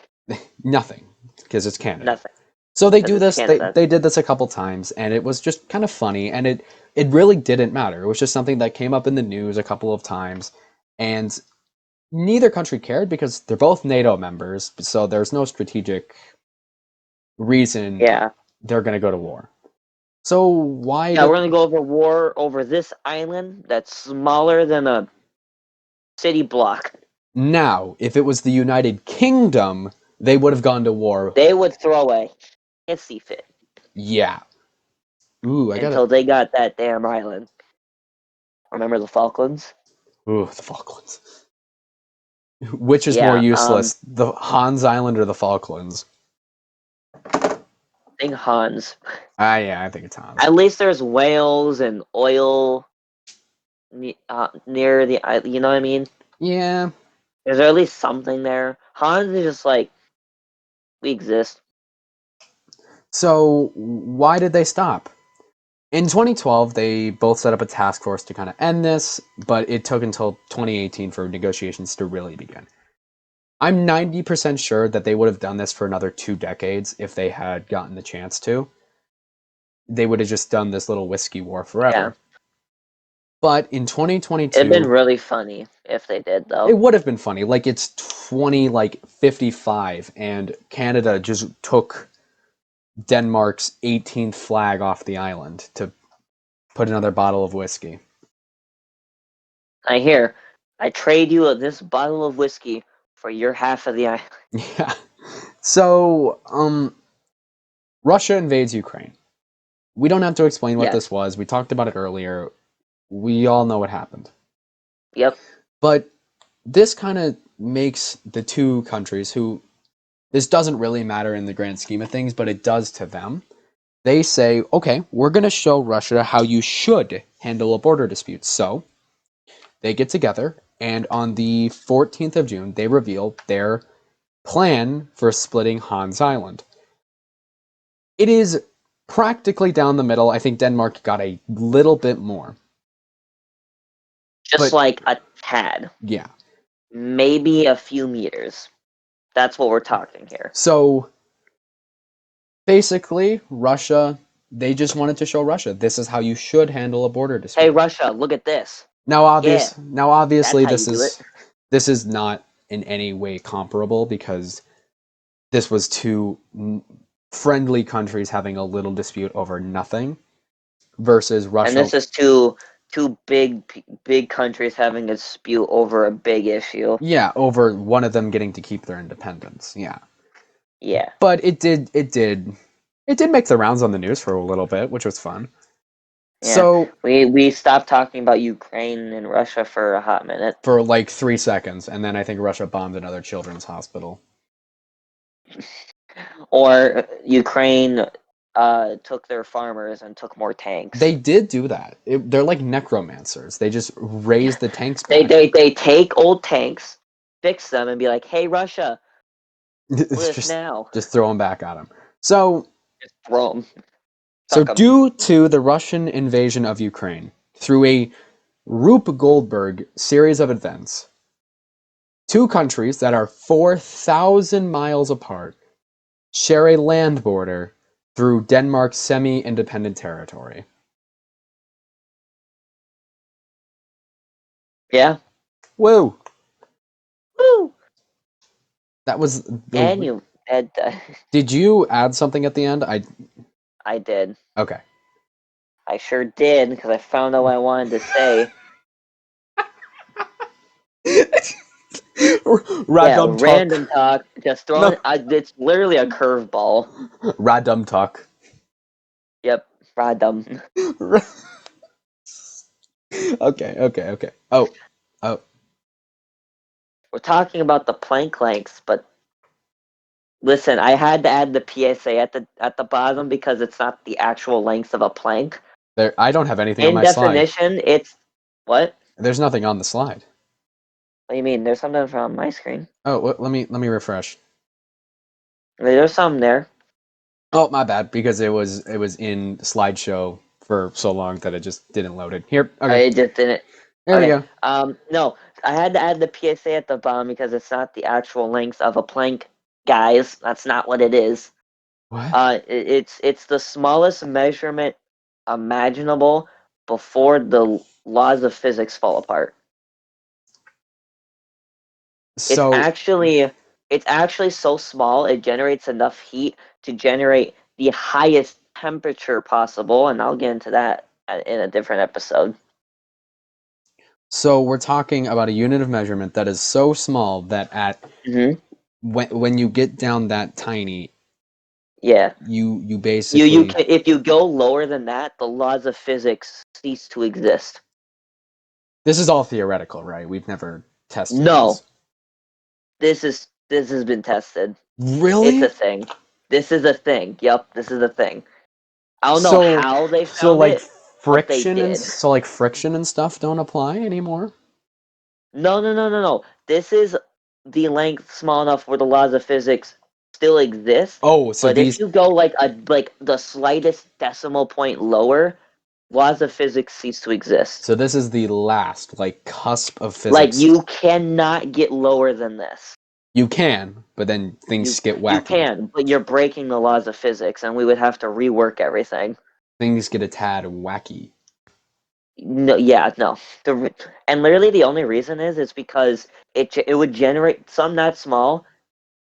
[SPEAKER 1] Nothing, because it's Canada.
[SPEAKER 2] Nothing.
[SPEAKER 1] So they
[SPEAKER 2] Because
[SPEAKER 1] do
[SPEAKER 2] it's
[SPEAKER 1] this. They
[SPEAKER 2] Canada.
[SPEAKER 1] they did this a couple times, and it was just kind of funny. And it really didn't matter. It was just something that came up in the news a couple of times, and neither country cared because they're both NATO members. So there's no strategic reason
[SPEAKER 2] Yeah.
[SPEAKER 1] they're going to go to war. So why
[SPEAKER 2] Yeah,
[SPEAKER 1] did
[SPEAKER 2] we're gonna go over war over this island that's smaller than a city block.
[SPEAKER 1] now? If it was the United Kingdom, they would have gone to war.
[SPEAKER 2] They would throw a hissy fit
[SPEAKER 1] Yeah. Ooh, I got it.
[SPEAKER 2] until they got that damn island. Remember the Falklands?
[SPEAKER 1] Ooh, the Falklands. Which is more
[SPEAKER 2] Yeah.
[SPEAKER 1] useless, the Hans Island or the Falklands?
[SPEAKER 2] Think Hans.
[SPEAKER 1] Yeah, I think it's Hans.
[SPEAKER 2] At least there's whales and oil near the island. You know what I mean?
[SPEAKER 1] Yeah.
[SPEAKER 2] Is there at least something there? Hans is just like we exist.
[SPEAKER 1] So why did they stop? In 2012, they both set up a task force to kind of end this, but it took until 2018 for negotiations to really begin. I'm 90% sure that they would have done this for another 2 decades if they had gotten the chance to. They would have just done this little whiskey war
[SPEAKER 2] Yeah.
[SPEAKER 1] forever. But in
[SPEAKER 2] It'd been
[SPEAKER 1] 2022,
[SPEAKER 2] really funny if they did
[SPEAKER 1] it
[SPEAKER 2] though.
[SPEAKER 1] would have been funny. Like it's 55, and Canada just took Denmark's 18th flag off the island to put another bottle of whiskey.
[SPEAKER 2] I hear. I trade you this bottle of whiskey for your half of the island.
[SPEAKER 1] Yeah. So, Russia invades Ukraine. We don't have to explain what this
[SPEAKER 2] Yes.
[SPEAKER 1] was. We talked about it earlier. We all know what happened.
[SPEAKER 2] Yep.
[SPEAKER 1] But this kind of makes the two countries who this doesn't really matter in the grand scheme of things, but it does to them. They say, okay, we're going to show Russia how you should handle a border dispute. So they get together, and on the 14th of June, they reveal their plan for splitting Hans Island. It is practically down the middle. I think Denmark got a little bit more.
[SPEAKER 2] Just
[SPEAKER 1] But
[SPEAKER 2] like a tad.
[SPEAKER 1] yeah.
[SPEAKER 2] Maybe a few meters. That's what we're talking here.
[SPEAKER 1] So basically, Russia, they just wanted to show Russia this is how you should handle a border dispute.
[SPEAKER 2] Hey, Russia, look at this.
[SPEAKER 1] Now
[SPEAKER 2] That's
[SPEAKER 1] obviously
[SPEAKER 2] how you do it.
[SPEAKER 1] this is not in any way comparable because this was two friendly countries having a little dispute over nothing versus
[SPEAKER 2] And
[SPEAKER 1] Russia.
[SPEAKER 2] this is two big countries having a dispute over a big issue.
[SPEAKER 1] Yeah, over one of them getting to keep their independence. Yeah.
[SPEAKER 2] Yeah.
[SPEAKER 1] But it did make the rounds on the news for a little bit, which was fun.
[SPEAKER 2] Yeah.
[SPEAKER 1] So
[SPEAKER 2] we stopped talking about Ukraine and Russia for a hot minute.
[SPEAKER 1] For like 3 seconds, and then I think Russia bombed another children's hospital.
[SPEAKER 2] Or Ukraine took their farmers and took more tanks.
[SPEAKER 1] They did do that. They're like necromancers. They just raise the tanks back.
[SPEAKER 2] They take old tanks, fix them, and be like, "Hey, Russia,
[SPEAKER 1] It's
[SPEAKER 2] now."
[SPEAKER 1] just throw them back at them. So
[SPEAKER 2] Just throw them.
[SPEAKER 1] So due to the Russian invasion of Ukraine, through a Rube Goldberg series of events, two countries that are 4,000 miles apart share a land border through Denmark's semi-independent territory.
[SPEAKER 2] Yeah.
[SPEAKER 1] Woo!
[SPEAKER 2] Woo!
[SPEAKER 1] That was
[SPEAKER 2] And you
[SPEAKER 1] Did you add something at the end?
[SPEAKER 2] I did.
[SPEAKER 1] Okay.
[SPEAKER 2] I sure did because I found out what I wanted to say.
[SPEAKER 1] Radom Talk.
[SPEAKER 2] Random talk. Just throwing. No. It's literally a curveball.
[SPEAKER 1] Radom Talk.
[SPEAKER 2] Yep, Radom.
[SPEAKER 1] Okay. Oh.
[SPEAKER 2] We're talking about the plank lengths, but listen, I had to add the PSA at the bottom because it's not the actual length of a plank.
[SPEAKER 1] There, I don't have anything on
[SPEAKER 2] In
[SPEAKER 1] my slide.
[SPEAKER 2] definition, it's what?
[SPEAKER 1] There's nothing on the slide.
[SPEAKER 2] What do you mean? There's something on my screen.
[SPEAKER 1] Oh, let me refresh.
[SPEAKER 2] There's some there.
[SPEAKER 1] Oh, my bad, because it was in slideshow for so long that it just didn't load it. Here, okay.
[SPEAKER 2] It just didn't.
[SPEAKER 1] There we go.
[SPEAKER 2] No, I had to add the PSA at the bottom because it's not the actual length of a plank, guys. That's not what it is.
[SPEAKER 1] What?
[SPEAKER 2] It's the smallest measurement imaginable before the laws of physics fall apart.
[SPEAKER 1] So
[SPEAKER 2] it's actually so small it generates enough heat to generate the highest temperature possible, and I'll get into that in a different episode.
[SPEAKER 1] So we're talking about a unit of measurement that is so small that at when you get down that tiny,
[SPEAKER 2] yeah,
[SPEAKER 1] you basically
[SPEAKER 2] you can, if you go lower than that, the laws of physics cease to exist.
[SPEAKER 1] This is all theoretical, right? We've never tested
[SPEAKER 2] this has been tested.
[SPEAKER 1] Really?
[SPEAKER 2] It's a thing. This is a thing. Yep, this is a thing. I don't know how they found it.
[SPEAKER 1] Friction and stuff don't apply anymore?
[SPEAKER 2] No. This is the length small enough where the laws of physics still exist.
[SPEAKER 1] Oh, so
[SPEAKER 2] but if you go like the slightest decimal point lower, laws of physics cease to exist.
[SPEAKER 1] So this is the last cusp of physics.
[SPEAKER 2] Like you cannot get lower than this.
[SPEAKER 1] You can, but then things get wacky.
[SPEAKER 2] You can, but you're breaking the laws of physics, and we would have to rework everything.
[SPEAKER 1] Things get a tad wacky.
[SPEAKER 2] No. And literally the only reason is because it would generate some that small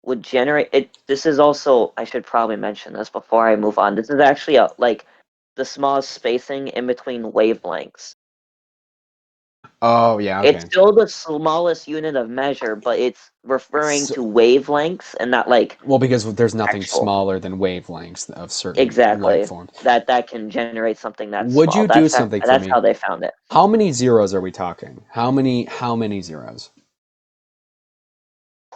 [SPEAKER 2] would generate it. This is also, I should probably mention this before I move on. This is actually the smallest spacing in between wavelengths.
[SPEAKER 1] Oh yeah, okay.
[SPEAKER 2] It's still the smallest unit of measure, but it's referring to wavelengths and not
[SPEAKER 1] well, because there's nothing smaller than wavelengths of certain light forms.
[SPEAKER 2] That can generate something that's
[SPEAKER 1] Would
[SPEAKER 2] small.
[SPEAKER 1] you do something for me?
[SPEAKER 2] That's how they found it.
[SPEAKER 1] How many zeros are we talking? How many zeros?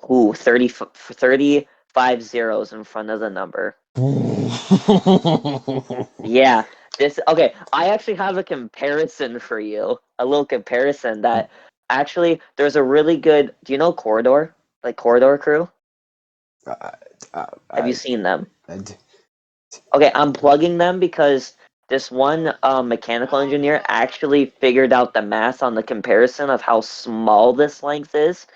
[SPEAKER 2] Ooh, 35 zeros in front of the number. Yeah. Okay, I actually have a comparison for you. A little comparison that actually there's a really good, do you know Corridor? Like Corridor Crew?
[SPEAKER 1] uh, uh,
[SPEAKER 2] Have you
[SPEAKER 1] I,
[SPEAKER 2] seen them?
[SPEAKER 1] I,
[SPEAKER 2] Okay, I'm plugging them because this one mechanical engineer actually figured out the math on the comparison of how small this length is.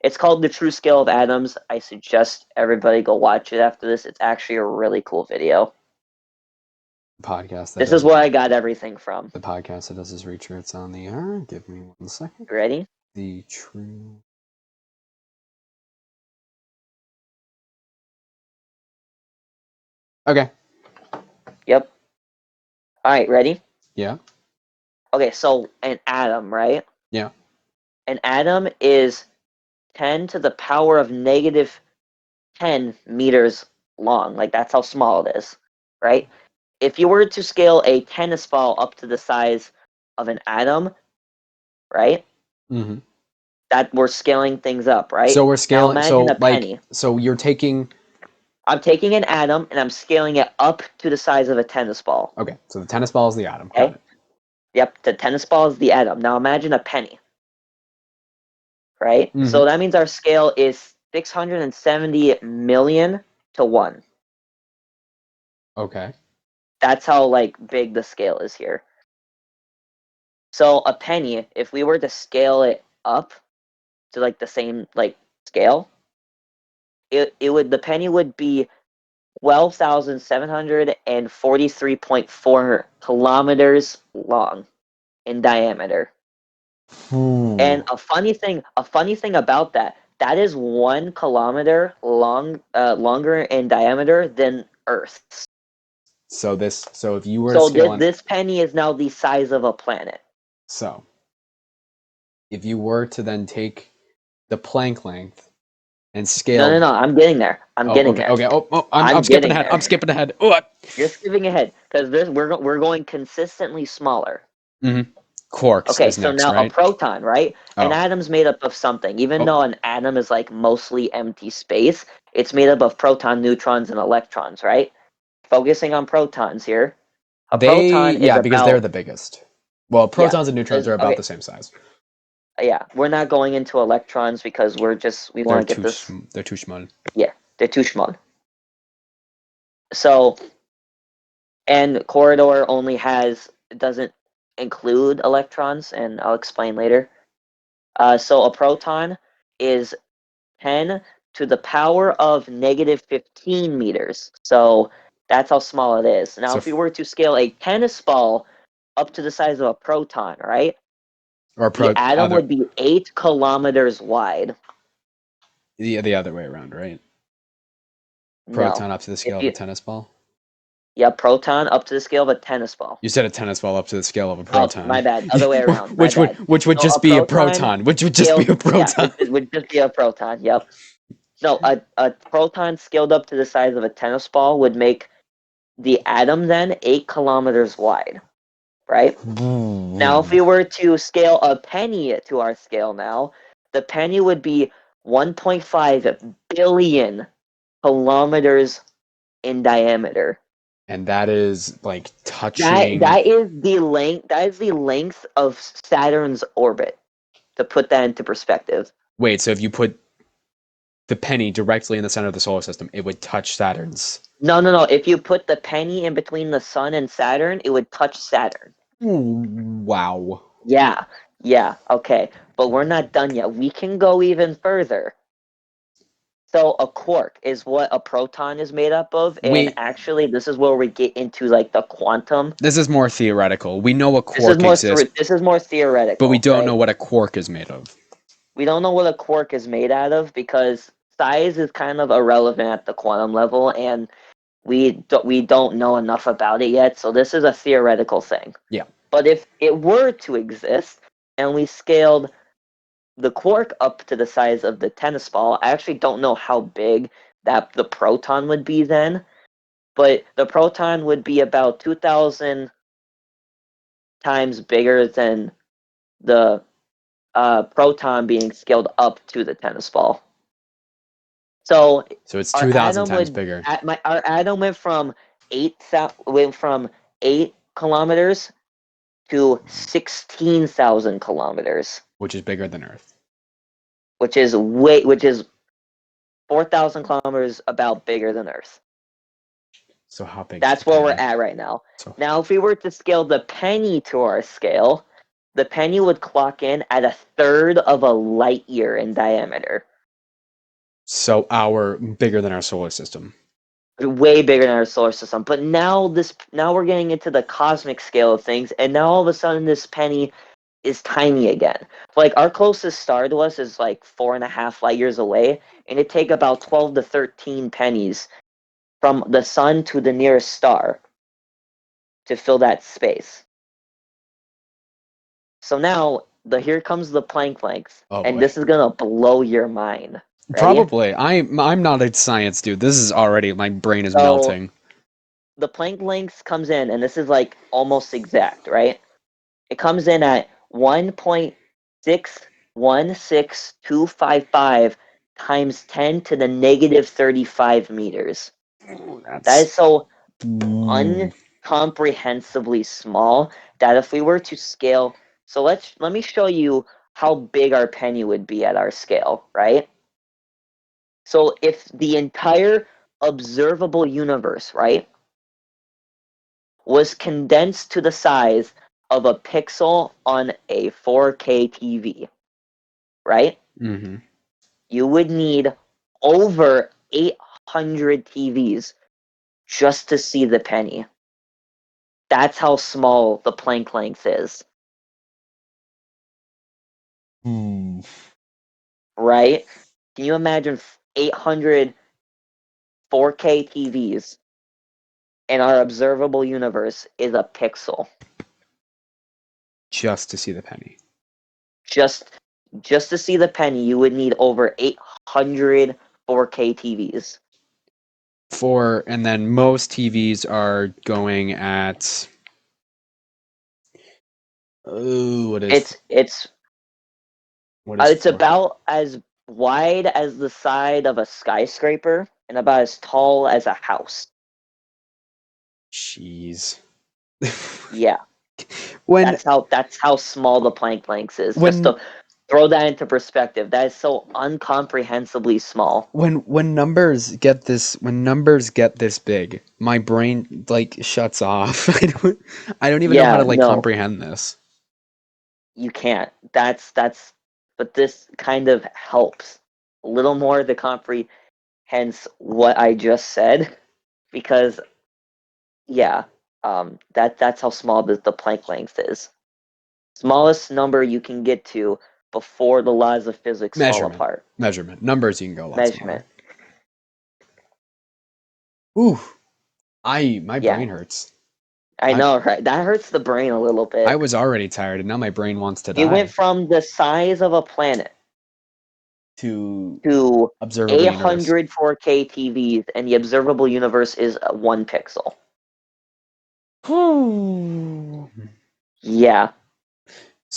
[SPEAKER 2] It's called The True Scale of Atoms. I suggest everybody go watch it after this. It's actually a really cool video.
[SPEAKER 1] podcast that
[SPEAKER 2] This is
[SPEAKER 1] does
[SPEAKER 2] where I got everything from.
[SPEAKER 1] the podcast that does his research on the air. Give me 1 second.
[SPEAKER 2] You ready?
[SPEAKER 1] The true. Okay.
[SPEAKER 2] Yep. All right, ready?
[SPEAKER 1] Yeah.
[SPEAKER 2] Okay, so an atom, right?
[SPEAKER 1] Yeah.
[SPEAKER 2] An atom is 10 to the power of negative 10 meters long. Like, that's how small it is, right? If you were to scale a tennis ball up to the size of an atom, right?
[SPEAKER 1] Mm-hmm.
[SPEAKER 2] That we're scaling things up,
[SPEAKER 1] So
[SPEAKER 2] right?
[SPEAKER 1] we're
[SPEAKER 2] Now
[SPEAKER 1] scaling.
[SPEAKER 2] imagine
[SPEAKER 1] So
[SPEAKER 2] a
[SPEAKER 1] like,
[SPEAKER 2] penny.
[SPEAKER 1] so you're taking.
[SPEAKER 2] I'm taking an atom and I'm scaling it up to the size of a tennis ball.
[SPEAKER 1] Okay. So the tennis ball is the atom. Got
[SPEAKER 2] Okay?
[SPEAKER 1] it.
[SPEAKER 2] Yep, the tennis ball is the atom. Now imagine a penny, right?
[SPEAKER 1] Mm-hmm.
[SPEAKER 2] So that means our scale is 670 million to 1.
[SPEAKER 1] Okay.
[SPEAKER 2] That's how like big the scale is here. So a penny, if we were to scale it up to like the same like scale, it would the penny would be 12,743.4 kilometers long in diameter. And
[SPEAKER 1] Ooh.
[SPEAKER 2] a funny thing about that, that is 1 kilometer longer in diameter than Earth's.
[SPEAKER 1] So this. So if you were to
[SPEAKER 2] So
[SPEAKER 1] scale an.
[SPEAKER 2] this penny is now the size of a planet.
[SPEAKER 1] So if you were to then take the Planck length and
[SPEAKER 2] No, no,
[SPEAKER 1] scale.
[SPEAKER 2] no. I'm getting there. I'm
[SPEAKER 1] Oh,
[SPEAKER 2] getting
[SPEAKER 1] okay.
[SPEAKER 2] there.
[SPEAKER 1] Okay. Oh, I'm
[SPEAKER 2] I'm
[SPEAKER 1] skipping
[SPEAKER 2] getting
[SPEAKER 1] ahead.
[SPEAKER 2] there.
[SPEAKER 1] I'm skipping ahead. Oh.
[SPEAKER 2] You're skipping ahead because we're going consistently smaller.
[SPEAKER 1] Mm-hmm. Quarks
[SPEAKER 2] Okay,
[SPEAKER 1] is
[SPEAKER 2] so
[SPEAKER 1] next,
[SPEAKER 2] now a
[SPEAKER 1] right?
[SPEAKER 2] proton, right? An
[SPEAKER 1] Oh.
[SPEAKER 2] atom's made up of something. Even
[SPEAKER 1] Oh.
[SPEAKER 2] though an atom is like mostly empty space, it's made up of proton, neutrons, and electrons, right? Focusing on protons here. A proton is
[SPEAKER 1] Yeah, because they're
[SPEAKER 2] about
[SPEAKER 1] the biggest. Well,
[SPEAKER 2] yeah,
[SPEAKER 1] protons and neutrons
[SPEAKER 2] because
[SPEAKER 1] are about
[SPEAKER 2] okay,
[SPEAKER 1] the same size.
[SPEAKER 2] yeah, we're not going into electrons because we want to get this.
[SPEAKER 1] They're too small.
[SPEAKER 2] Yeah, they're too small. So and corridor only has doesn't include electrons, and I'll explain later. So a proton is 10 to the power of negative 15 meters. So that's how small it is. Now,
[SPEAKER 1] So,
[SPEAKER 2] if we were to scale a tennis ball up to the size of a proton, right?
[SPEAKER 1] or
[SPEAKER 2] The atom
[SPEAKER 1] other
[SPEAKER 2] would be 8 kilometers wide.
[SPEAKER 1] the other way around, right?
[SPEAKER 2] No.
[SPEAKER 1] Proton up to the
[SPEAKER 2] If
[SPEAKER 1] scale of a
[SPEAKER 2] you,
[SPEAKER 1] tennis ball.
[SPEAKER 2] yeah, proton up to the scale of a tennis ball.
[SPEAKER 1] You said a tennis ball up to the scale of a
[SPEAKER 2] Oh,
[SPEAKER 1] proton,
[SPEAKER 2] my bad. Other way around. My bad.
[SPEAKER 1] which would
[SPEAKER 2] So a
[SPEAKER 1] just be a
[SPEAKER 2] proton
[SPEAKER 1] proton, which would just be
[SPEAKER 2] scaled,
[SPEAKER 1] a
[SPEAKER 2] yeah,
[SPEAKER 1] proton.
[SPEAKER 2] would just be a proton. Yep. No, a proton scaled up to the size of a tennis ball would make the atom then 8 kilometers wide, right? Now, if we were to scale a penny to our scale now, the penny would be 1.5 billion kilometers in diameter.
[SPEAKER 1] And that is like
[SPEAKER 2] That
[SPEAKER 1] touching.
[SPEAKER 2] that is the length. That is the length of Saturn's orbit. To put that into perspective.
[SPEAKER 1] Wait, so if you put the penny directly in the center of the solar system, it would touch Saturn's.
[SPEAKER 2] No, no, no. If you put the penny in between the sun and Saturn, it would touch Saturn.
[SPEAKER 1] Ooh, wow.
[SPEAKER 2] Yeah, yeah, okay. But we're not done yet. We can go even further. So a quark is what a proton is made up of, and
[SPEAKER 1] Wait,
[SPEAKER 2] actually, this is where we get into like the quantum.
[SPEAKER 1] this is more theoretical. We know a
[SPEAKER 2] This is
[SPEAKER 1] quark
[SPEAKER 2] more
[SPEAKER 1] exists,
[SPEAKER 2] this is more
[SPEAKER 1] but we
[SPEAKER 2] theoretical,
[SPEAKER 1] don't know
[SPEAKER 2] right?
[SPEAKER 1] what a quark is made of.
[SPEAKER 2] We don't know what a quark is made out of because size is kind of irrelevant at the quantum level, and we don't know enough about it yet. So this is a theoretical thing.
[SPEAKER 1] Yeah.
[SPEAKER 2] But if it were to exist, and we scaled the quark up to the size of the tennis ball, I actually don't know how big that the proton would be then, but the proton would be about 2,000 times bigger than the proton being scaled up to the tennis ball. So
[SPEAKER 1] So it's
[SPEAKER 2] our
[SPEAKER 1] 2,000
[SPEAKER 2] atom
[SPEAKER 1] times
[SPEAKER 2] would
[SPEAKER 1] bigger,
[SPEAKER 2] our atom went from 8 kilometers to 16,000 kilometers,
[SPEAKER 1] which is bigger than Earth.
[SPEAKER 2] which is 4,000 kilometers about bigger than Earth.
[SPEAKER 1] So how big is the
[SPEAKER 2] That's where we're
[SPEAKER 1] penny?
[SPEAKER 2] at right now.
[SPEAKER 1] So
[SPEAKER 2] Now, if we were to scale the penny to our scale, the penny would clock in at 1/3 of a light year in diameter.
[SPEAKER 1] our bigger than our solar system.
[SPEAKER 2] Way bigger than our solar system. But now we're getting into the cosmic scale of things, and now all of a sudden this penny is tiny again. Like our closest star to us is like 4.5 light years away, and it take about 12 to 13 pennies from the sun to the nearest star to fill that space. So now here comes the Planck length,
[SPEAKER 1] Oh
[SPEAKER 2] and
[SPEAKER 1] boy.
[SPEAKER 2] this is gonna blow your mind. Ready?
[SPEAKER 1] Probably. I'm not a science dude. This is already my brain is
[SPEAKER 2] So
[SPEAKER 1] melting.
[SPEAKER 2] the Planck length comes in, and this is like almost exact, right? It comes in at 1.616255 times 10 to the negative 35 meters. That
[SPEAKER 1] That's
[SPEAKER 2] is so
[SPEAKER 1] ooh.
[SPEAKER 2] uncomprehensibly small that if we were to scale, so let me show you how big our penny would be at our scale, right? So if the entire observable universe, right, was condensed to the size of a pixel on a 4K TV, right?
[SPEAKER 1] Mm-hmm.
[SPEAKER 2] You would need over 800 TVs just to see the penny. That's how small the Planck length is,
[SPEAKER 1] Ooh.
[SPEAKER 2] right? Can you imagine 800 4K TVs and our observable universe is a pixel?
[SPEAKER 1] Just to see the penny.
[SPEAKER 2] Just just to see the penny, you would need over 800 4K TVs.
[SPEAKER 1] And then most TVs are going at oh,
[SPEAKER 2] It's it's
[SPEAKER 1] what is
[SPEAKER 2] it's
[SPEAKER 1] four?
[SPEAKER 2] about as wide as the side of a skyscraper and about as tall as a house.
[SPEAKER 1] Jeez.
[SPEAKER 2] Yeah,
[SPEAKER 1] when
[SPEAKER 2] that's how small the Planck length is. Just
[SPEAKER 1] when
[SPEAKER 2] to throw that into perspective, that is so incomprehensibly small.
[SPEAKER 1] when numbers get this big, my brain like shuts off. I don't even know how to
[SPEAKER 2] Yeah,
[SPEAKER 1] like
[SPEAKER 2] no,
[SPEAKER 1] comprehend this.
[SPEAKER 2] you can't. But this kind of helps a little more to comprehend what I just said because yeah, that's how small the Planck length is. Smallest number you can get to before the laws of physics fall
[SPEAKER 1] Measurement.
[SPEAKER 2] apart.
[SPEAKER 1] Measurement. Numbers you can go a lot
[SPEAKER 2] Measurement.
[SPEAKER 1] smaller. Ooh, my
[SPEAKER 2] Yeah,
[SPEAKER 1] brain hurts.
[SPEAKER 2] I
[SPEAKER 1] I
[SPEAKER 2] know, right? That hurts the brain a little
[SPEAKER 1] I
[SPEAKER 2] bit.
[SPEAKER 1] was already tired and now my brain wants to
[SPEAKER 2] It went
[SPEAKER 1] die.
[SPEAKER 2] from the size of a planet
[SPEAKER 1] To
[SPEAKER 2] to
[SPEAKER 1] observable universe.
[SPEAKER 2] 800 4K TVs, and the observable universe is 1 pixel.
[SPEAKER 1] So
[SPEAKER 2] Yeah.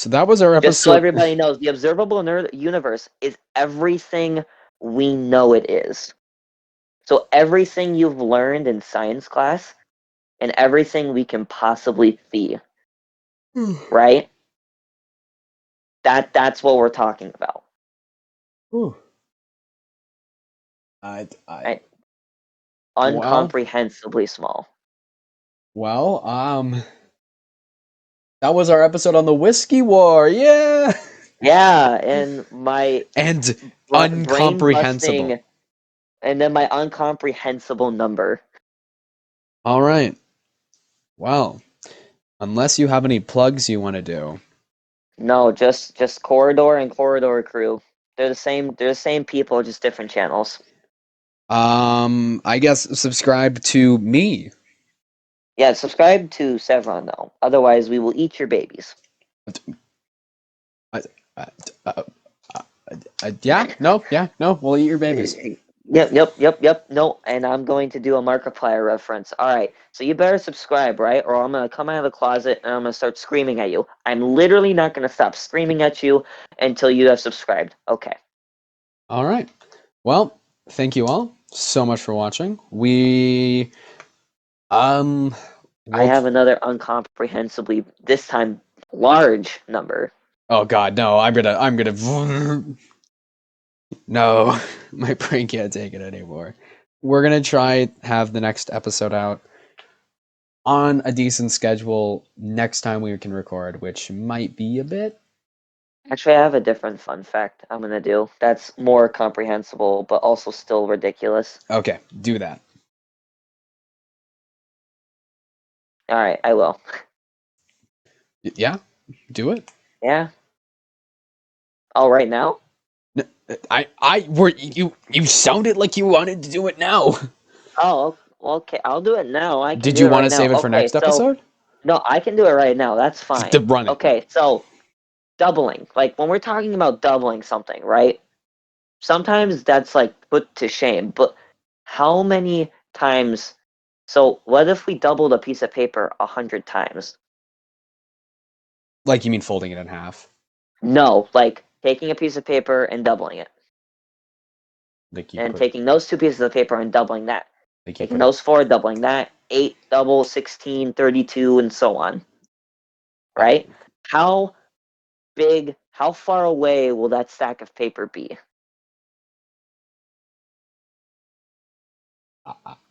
[SPEAKER 1] that was our
[SPEAKER 2] Just so
[SPEAKER 1] episode.
[SPEAKER 2] everybody knows, the observable universe is everything we know it is. So everything you've learned in science class and everything we can possibly see, right? That's what we're talking about.
[SPEAKER 1] Ooh. I
[SPEAKER 2] Right?
[SPEAKER 1] well
[SPEAKER 2] Uncomprehensibly small.
[SPEAKER 1] well that was our episode on the whiskey war. Yeah.
[SPEAKER 2] Yeah, and my
[SPEAKER 1] And
[SPEAKER 2] brain
[SPEAKER 1] incomprehensible.
[SPEAKER 2] busting, and then my incomprehensible number.
[SPEAKER 1] All right. Well, unless you have any plugs you want to do.
[SPEAKER 2] No, just Corridor and Corridor Crew. They're the same. They're the same people, just different channels.
[SPEAKER 1] I guess subscribe to me.
[SPEAKER 2] Yeah, subscribe to Sevron though. Otherwise, we will eat your babies.
[SPEAKER 1] Uh, uh, uh, yeah, no, we'll eat your babies.
[SPEAKER 2] Yep. No, and I'm going to do a Markiplier reference. All right, so you better subscribe, right? Or I'm gonna come out of the closet and I'm gonna start screaming at you. I'm literally not gonna stop screaming at you until you have subscribed. Okay.
[SPEAKER 1] All right. Well, thank you all so much for watching. We
[SPEAKER 2] I
[SPEAKER 1] will.
[SPEAKER 2] have another incomprehensibly, this time, large number.
[SPEAKER 1] Oh God, no! I'm gonna. No, my brain can't take it anymore. We're gonna try have the next episode out on a decent schedule next time we can record, which might be a bit.
[SPEAKER 2] Actually, I have a different fun fact I'm gonna do that's more comprehensible, but also still ridiculous.
[SPEAKER 1] Okay, do that.
[SPEAKER 2] All right, I will.
[SPEAKER 1] Yeah, do it.
[SPEAKER 2] Yeah. Oh, right now?
[SPEAKER 1] You sounded like you wanted to do it now.
[SPEAKER 2] Oh, well, okay. I'll do it now. I can
[SPEAKER 1] Did
[SPEAKER 2] do
[SPEAKER 1] you
[SPEAKER 2] it
[SPEAKER 1] want
[SPEAKER 2] right
[SPEAKER 1] to
[SPEAKER 2] now.
[SPEAKER 1] save it for
[SPEAKER 2] Okay,
[SPEAKER 1] next
[SPEAKER 2] so
[SPEAKER 1] episode?
[SPEAKER 2] no, I can do it right now. That's
[SPEAKER 1] To
[SPEAKER 2] fine.
[SPEAKER 1] run it.
[SPEAKER 2] Okay, so doubling. Like when we're talking about doubling something, right? Sometimes that's like put to shame, but how many times? So what if we doubled a piece of paper 100 times?
[SPEAKER 1] Like you mean folding it in half?
[SPEAKER 2] No, like taking a piece of paper and doubling it,
[SPEAKER 1] Like you
[SPEAKER 2] and
[SPEAKER 1] put
[SPEAKER 2] taking those two pieces of paper and doubling that,
[SPEAKER 1] like you
[SPEAKER 2] taking
[SPEAKER 1] put it.
[SPEAKER 2] those four, doubling that, 8 double, 16, 32, and so on,
[SPEAKER 1] I,
[SPEAKER 2] right? How big, how far away will that stack of paper be?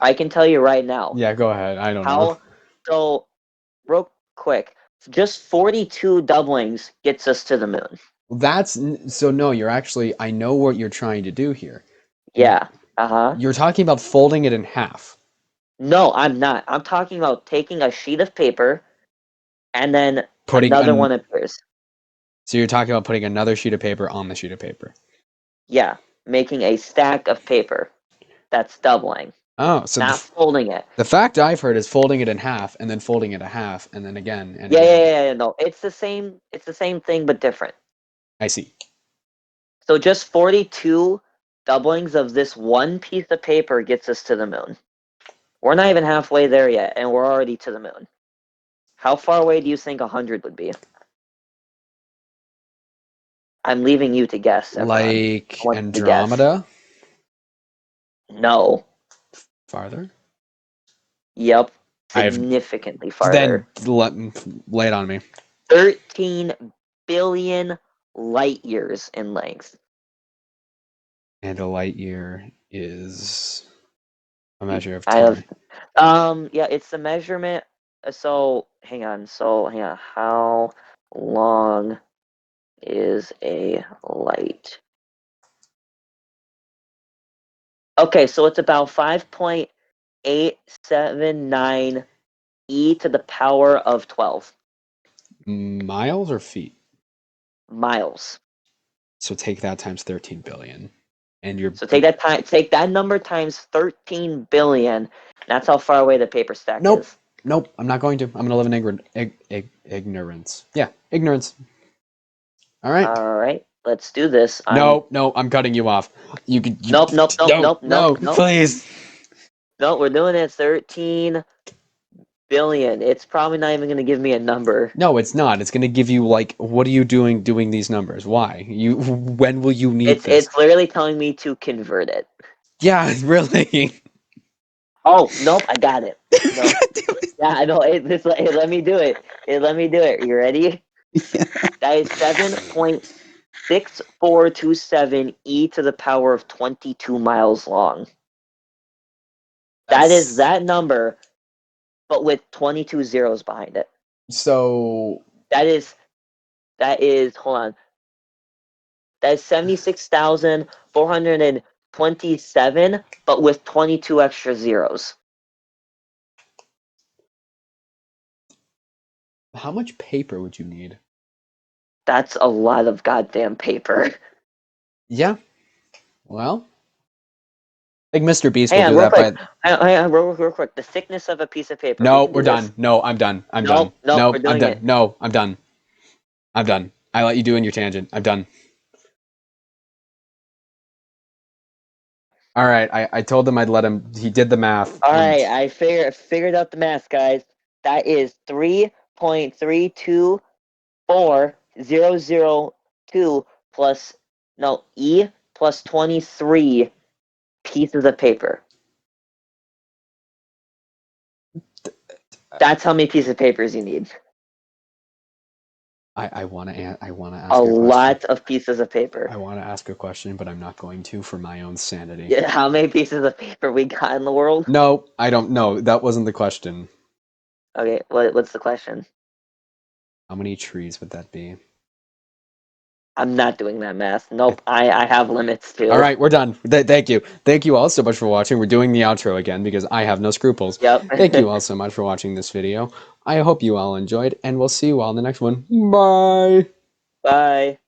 [SPEAKER 2] I can tell you right now.
[SPEAKER 1] yeah, go ahead. I don't know.
[SPEAKER 2] How, so, real quick, just 42 doublings gets us to the moon.
[SPEAKER 1] That's so no. You're actually. I know what you're trying to do here.
[SPEAKER 2] Yeah. Uh huh.
[SPEAKER 1] You're talking about folding it in half,
[SPEAKER 2] No, I'm not. I'm talking about taking a sheet of paper and then
[SPEAKER 1] putting
[SPEAKER 2] another
[SPEAKER 1] an.
[SPEAKER 2] one appears.
[SPEAKER 1] So you're talking about putting another sheet of paper on the sheet of paper.
[SPEAKER 2] Yeah. Making a stack of paper. That's doubling,
[SPEAKER 1] Oh, so
[SPEAKER 2] not folding it.
[SPEAKER 1] the fact I've heard is folding it in half and then folding it a half and then again and
[SPEAKER 2] Yeah, yeah,
[SPEAKER 1] again.
[SPEAKER 2] yeah, yeah. No, it's the same. It's the same thing, but different.
[SPEAKER 1] I see.
[SPEAKER 2] So just 42 doublings of this one piece of paper gets us to the moon. We're not even halfway there yet, and we're already to the moon. How far away do you think 100 would be? I'm leaving you to guess, everyone. I
[SPEAKER 1] Like
[SPEAKER 2] want you to guess.
[SPEAKER 1] Andromeda,
[SPEAKER 2] No.
[SPEAKER 1] farther.
[SPEAKER 2] Yep.
[SPEAKER 1] I have
[SPEAKER 2] Significantly
[SPEAKER 1] then
[SPEAKER 2] farther.
[SPEAKER 1] lay it on me.
[SPEAKER 2] 13 billion light years in length.
[SPEAKER 1] And a light year is a measure of
[SPEAKER 2] I have,
[SPEAKER 1] time.
[SPEAKER 2] yeah, it's the measurement. So, hang on. How long is a light? Okay, so it's about 5.879 e to the power of 12
[SPEAKER 1] Miles or feet?
[SPEAKER 2] miles.
[SPEAKER 1] So take that times 13 billion. And you're
[SPEAKER 2] So take that number times 13 billion. That's how far away the paper stack
[SPEAKER 1] nope.
[SPEAKER 2] is.
[SPEAKER 1] Nope, I'm not going to. I'm going to live in ignorance. Yeah, ignorance. All right.
[SPEAKER 2] All right, let's do this.
[SPEAKER 1] No, I'm cutting you off. You
[SPEAKER 2] Nope, nope, nope,
[SPEAKER 1] no,
[SPEAKER 2] nope, nope,
[SPEAKER 1] no,
[SPEAKER 2] nope.
[SPEAKER 1] please.
[SPEAKER 2] No, we're doing it 13 billion. It's probably not even going to give me a number.
[SPEAKER 1] No, it's not. It's going to give you like what are you doing these numbers? Why? You when will you need this?
[SPEAKER 2] It's literally telling me to convert it.
[SPEAKER 1] Yeah, really.
[SPEAKER 2] Oh, nope, I got it. No.
[SPEAKER 1] God damn
[SPEAKER 2] Yeah, I know. It let me do it. It let me do it. You ready?
[SPEAKER 1] it.
[SPEAKER 2] That is 7.6427 e to the power of 22 miles long. That is
[SPEAKER 1] That's
[SPEAKER 2] that number, but with 22 zeros behind it.
[SPEAKER 1] so
[SPEAKER 2] That is hold on. That is 76,427, but with 22 extra zeros.
[SPEAKER 1] how much paper would you need?
[SPEAKER 2] That's a lot of goddamn paper.
[SPEAKER 1] Yeah. Well, like Mr. Beast
[SPEAKER 2] Hang
[SPEAKER 1] will
[SPEAKER 2] on,
[SPEAKER 1] do
[SPEAKER 2] real
[SPEAKER 1] that
[SPEAKER 2] quick.
[SPEAKER 1] by
[SPEAKER 2] Hang on, real quick. The thickness of a piece of paper. We
[SPEAKER 1] no,
[SPEAKER 2] can
[SPEAKER 1] we're
[SPEAKER 2] do this.
[SPEAKER 1] done. No, I'm done. I'm done.
[SPEAKER 2] Nope, nope, we're
[SPEAKER 1] No, I'm
[SPEAKER 2] doing
[SPEAKER 1] done.
[SPEAKER 2] it.
[SPEAKER 1] No, I'm done. I'm done. I let you do in your tangent. I'm done. All right. I told him I'd let him. He did the math,
[SPEAKER 2] All
[SPEAKER 1] and
[SPEAKER 2] right, I figured out the math, guys. That is 3.324002 plus no e plus 23 pieces of paper. That's how many pieces of papers you need.
[SPEAKER 1] I want to ask
[SPEAKER 2] A
[SPEAKER 1] a question.
[SPEAKER 2] lot of pieces of paper.
[SPEAKER 1] I want to ask a question, but I'm not going to for my own sanity.
[SPEAKER 2] Yeah, how many pieces of paper we got in the world?
[SPEAKER 1] No, I don't know. That wasn't the question.
[SPEAKER 2] Okay, what's the question?
[SPEAKER 1] How many trees would that be?
[SPEAKER 2] I'm not doing that math. Nope, I have limits too.
[SPEAKER 1] All right, we're done. Thank you. Thank you all so much for watching. We're doing the outro again because I have no scruples.
[SPEAKER 2] Yep.
[SPEAKER 1] Thank you all so much for watching this video. I hope you all enjoyed, and we'll see you all in the next one. Bye!
[SPEAKER 2] Bye.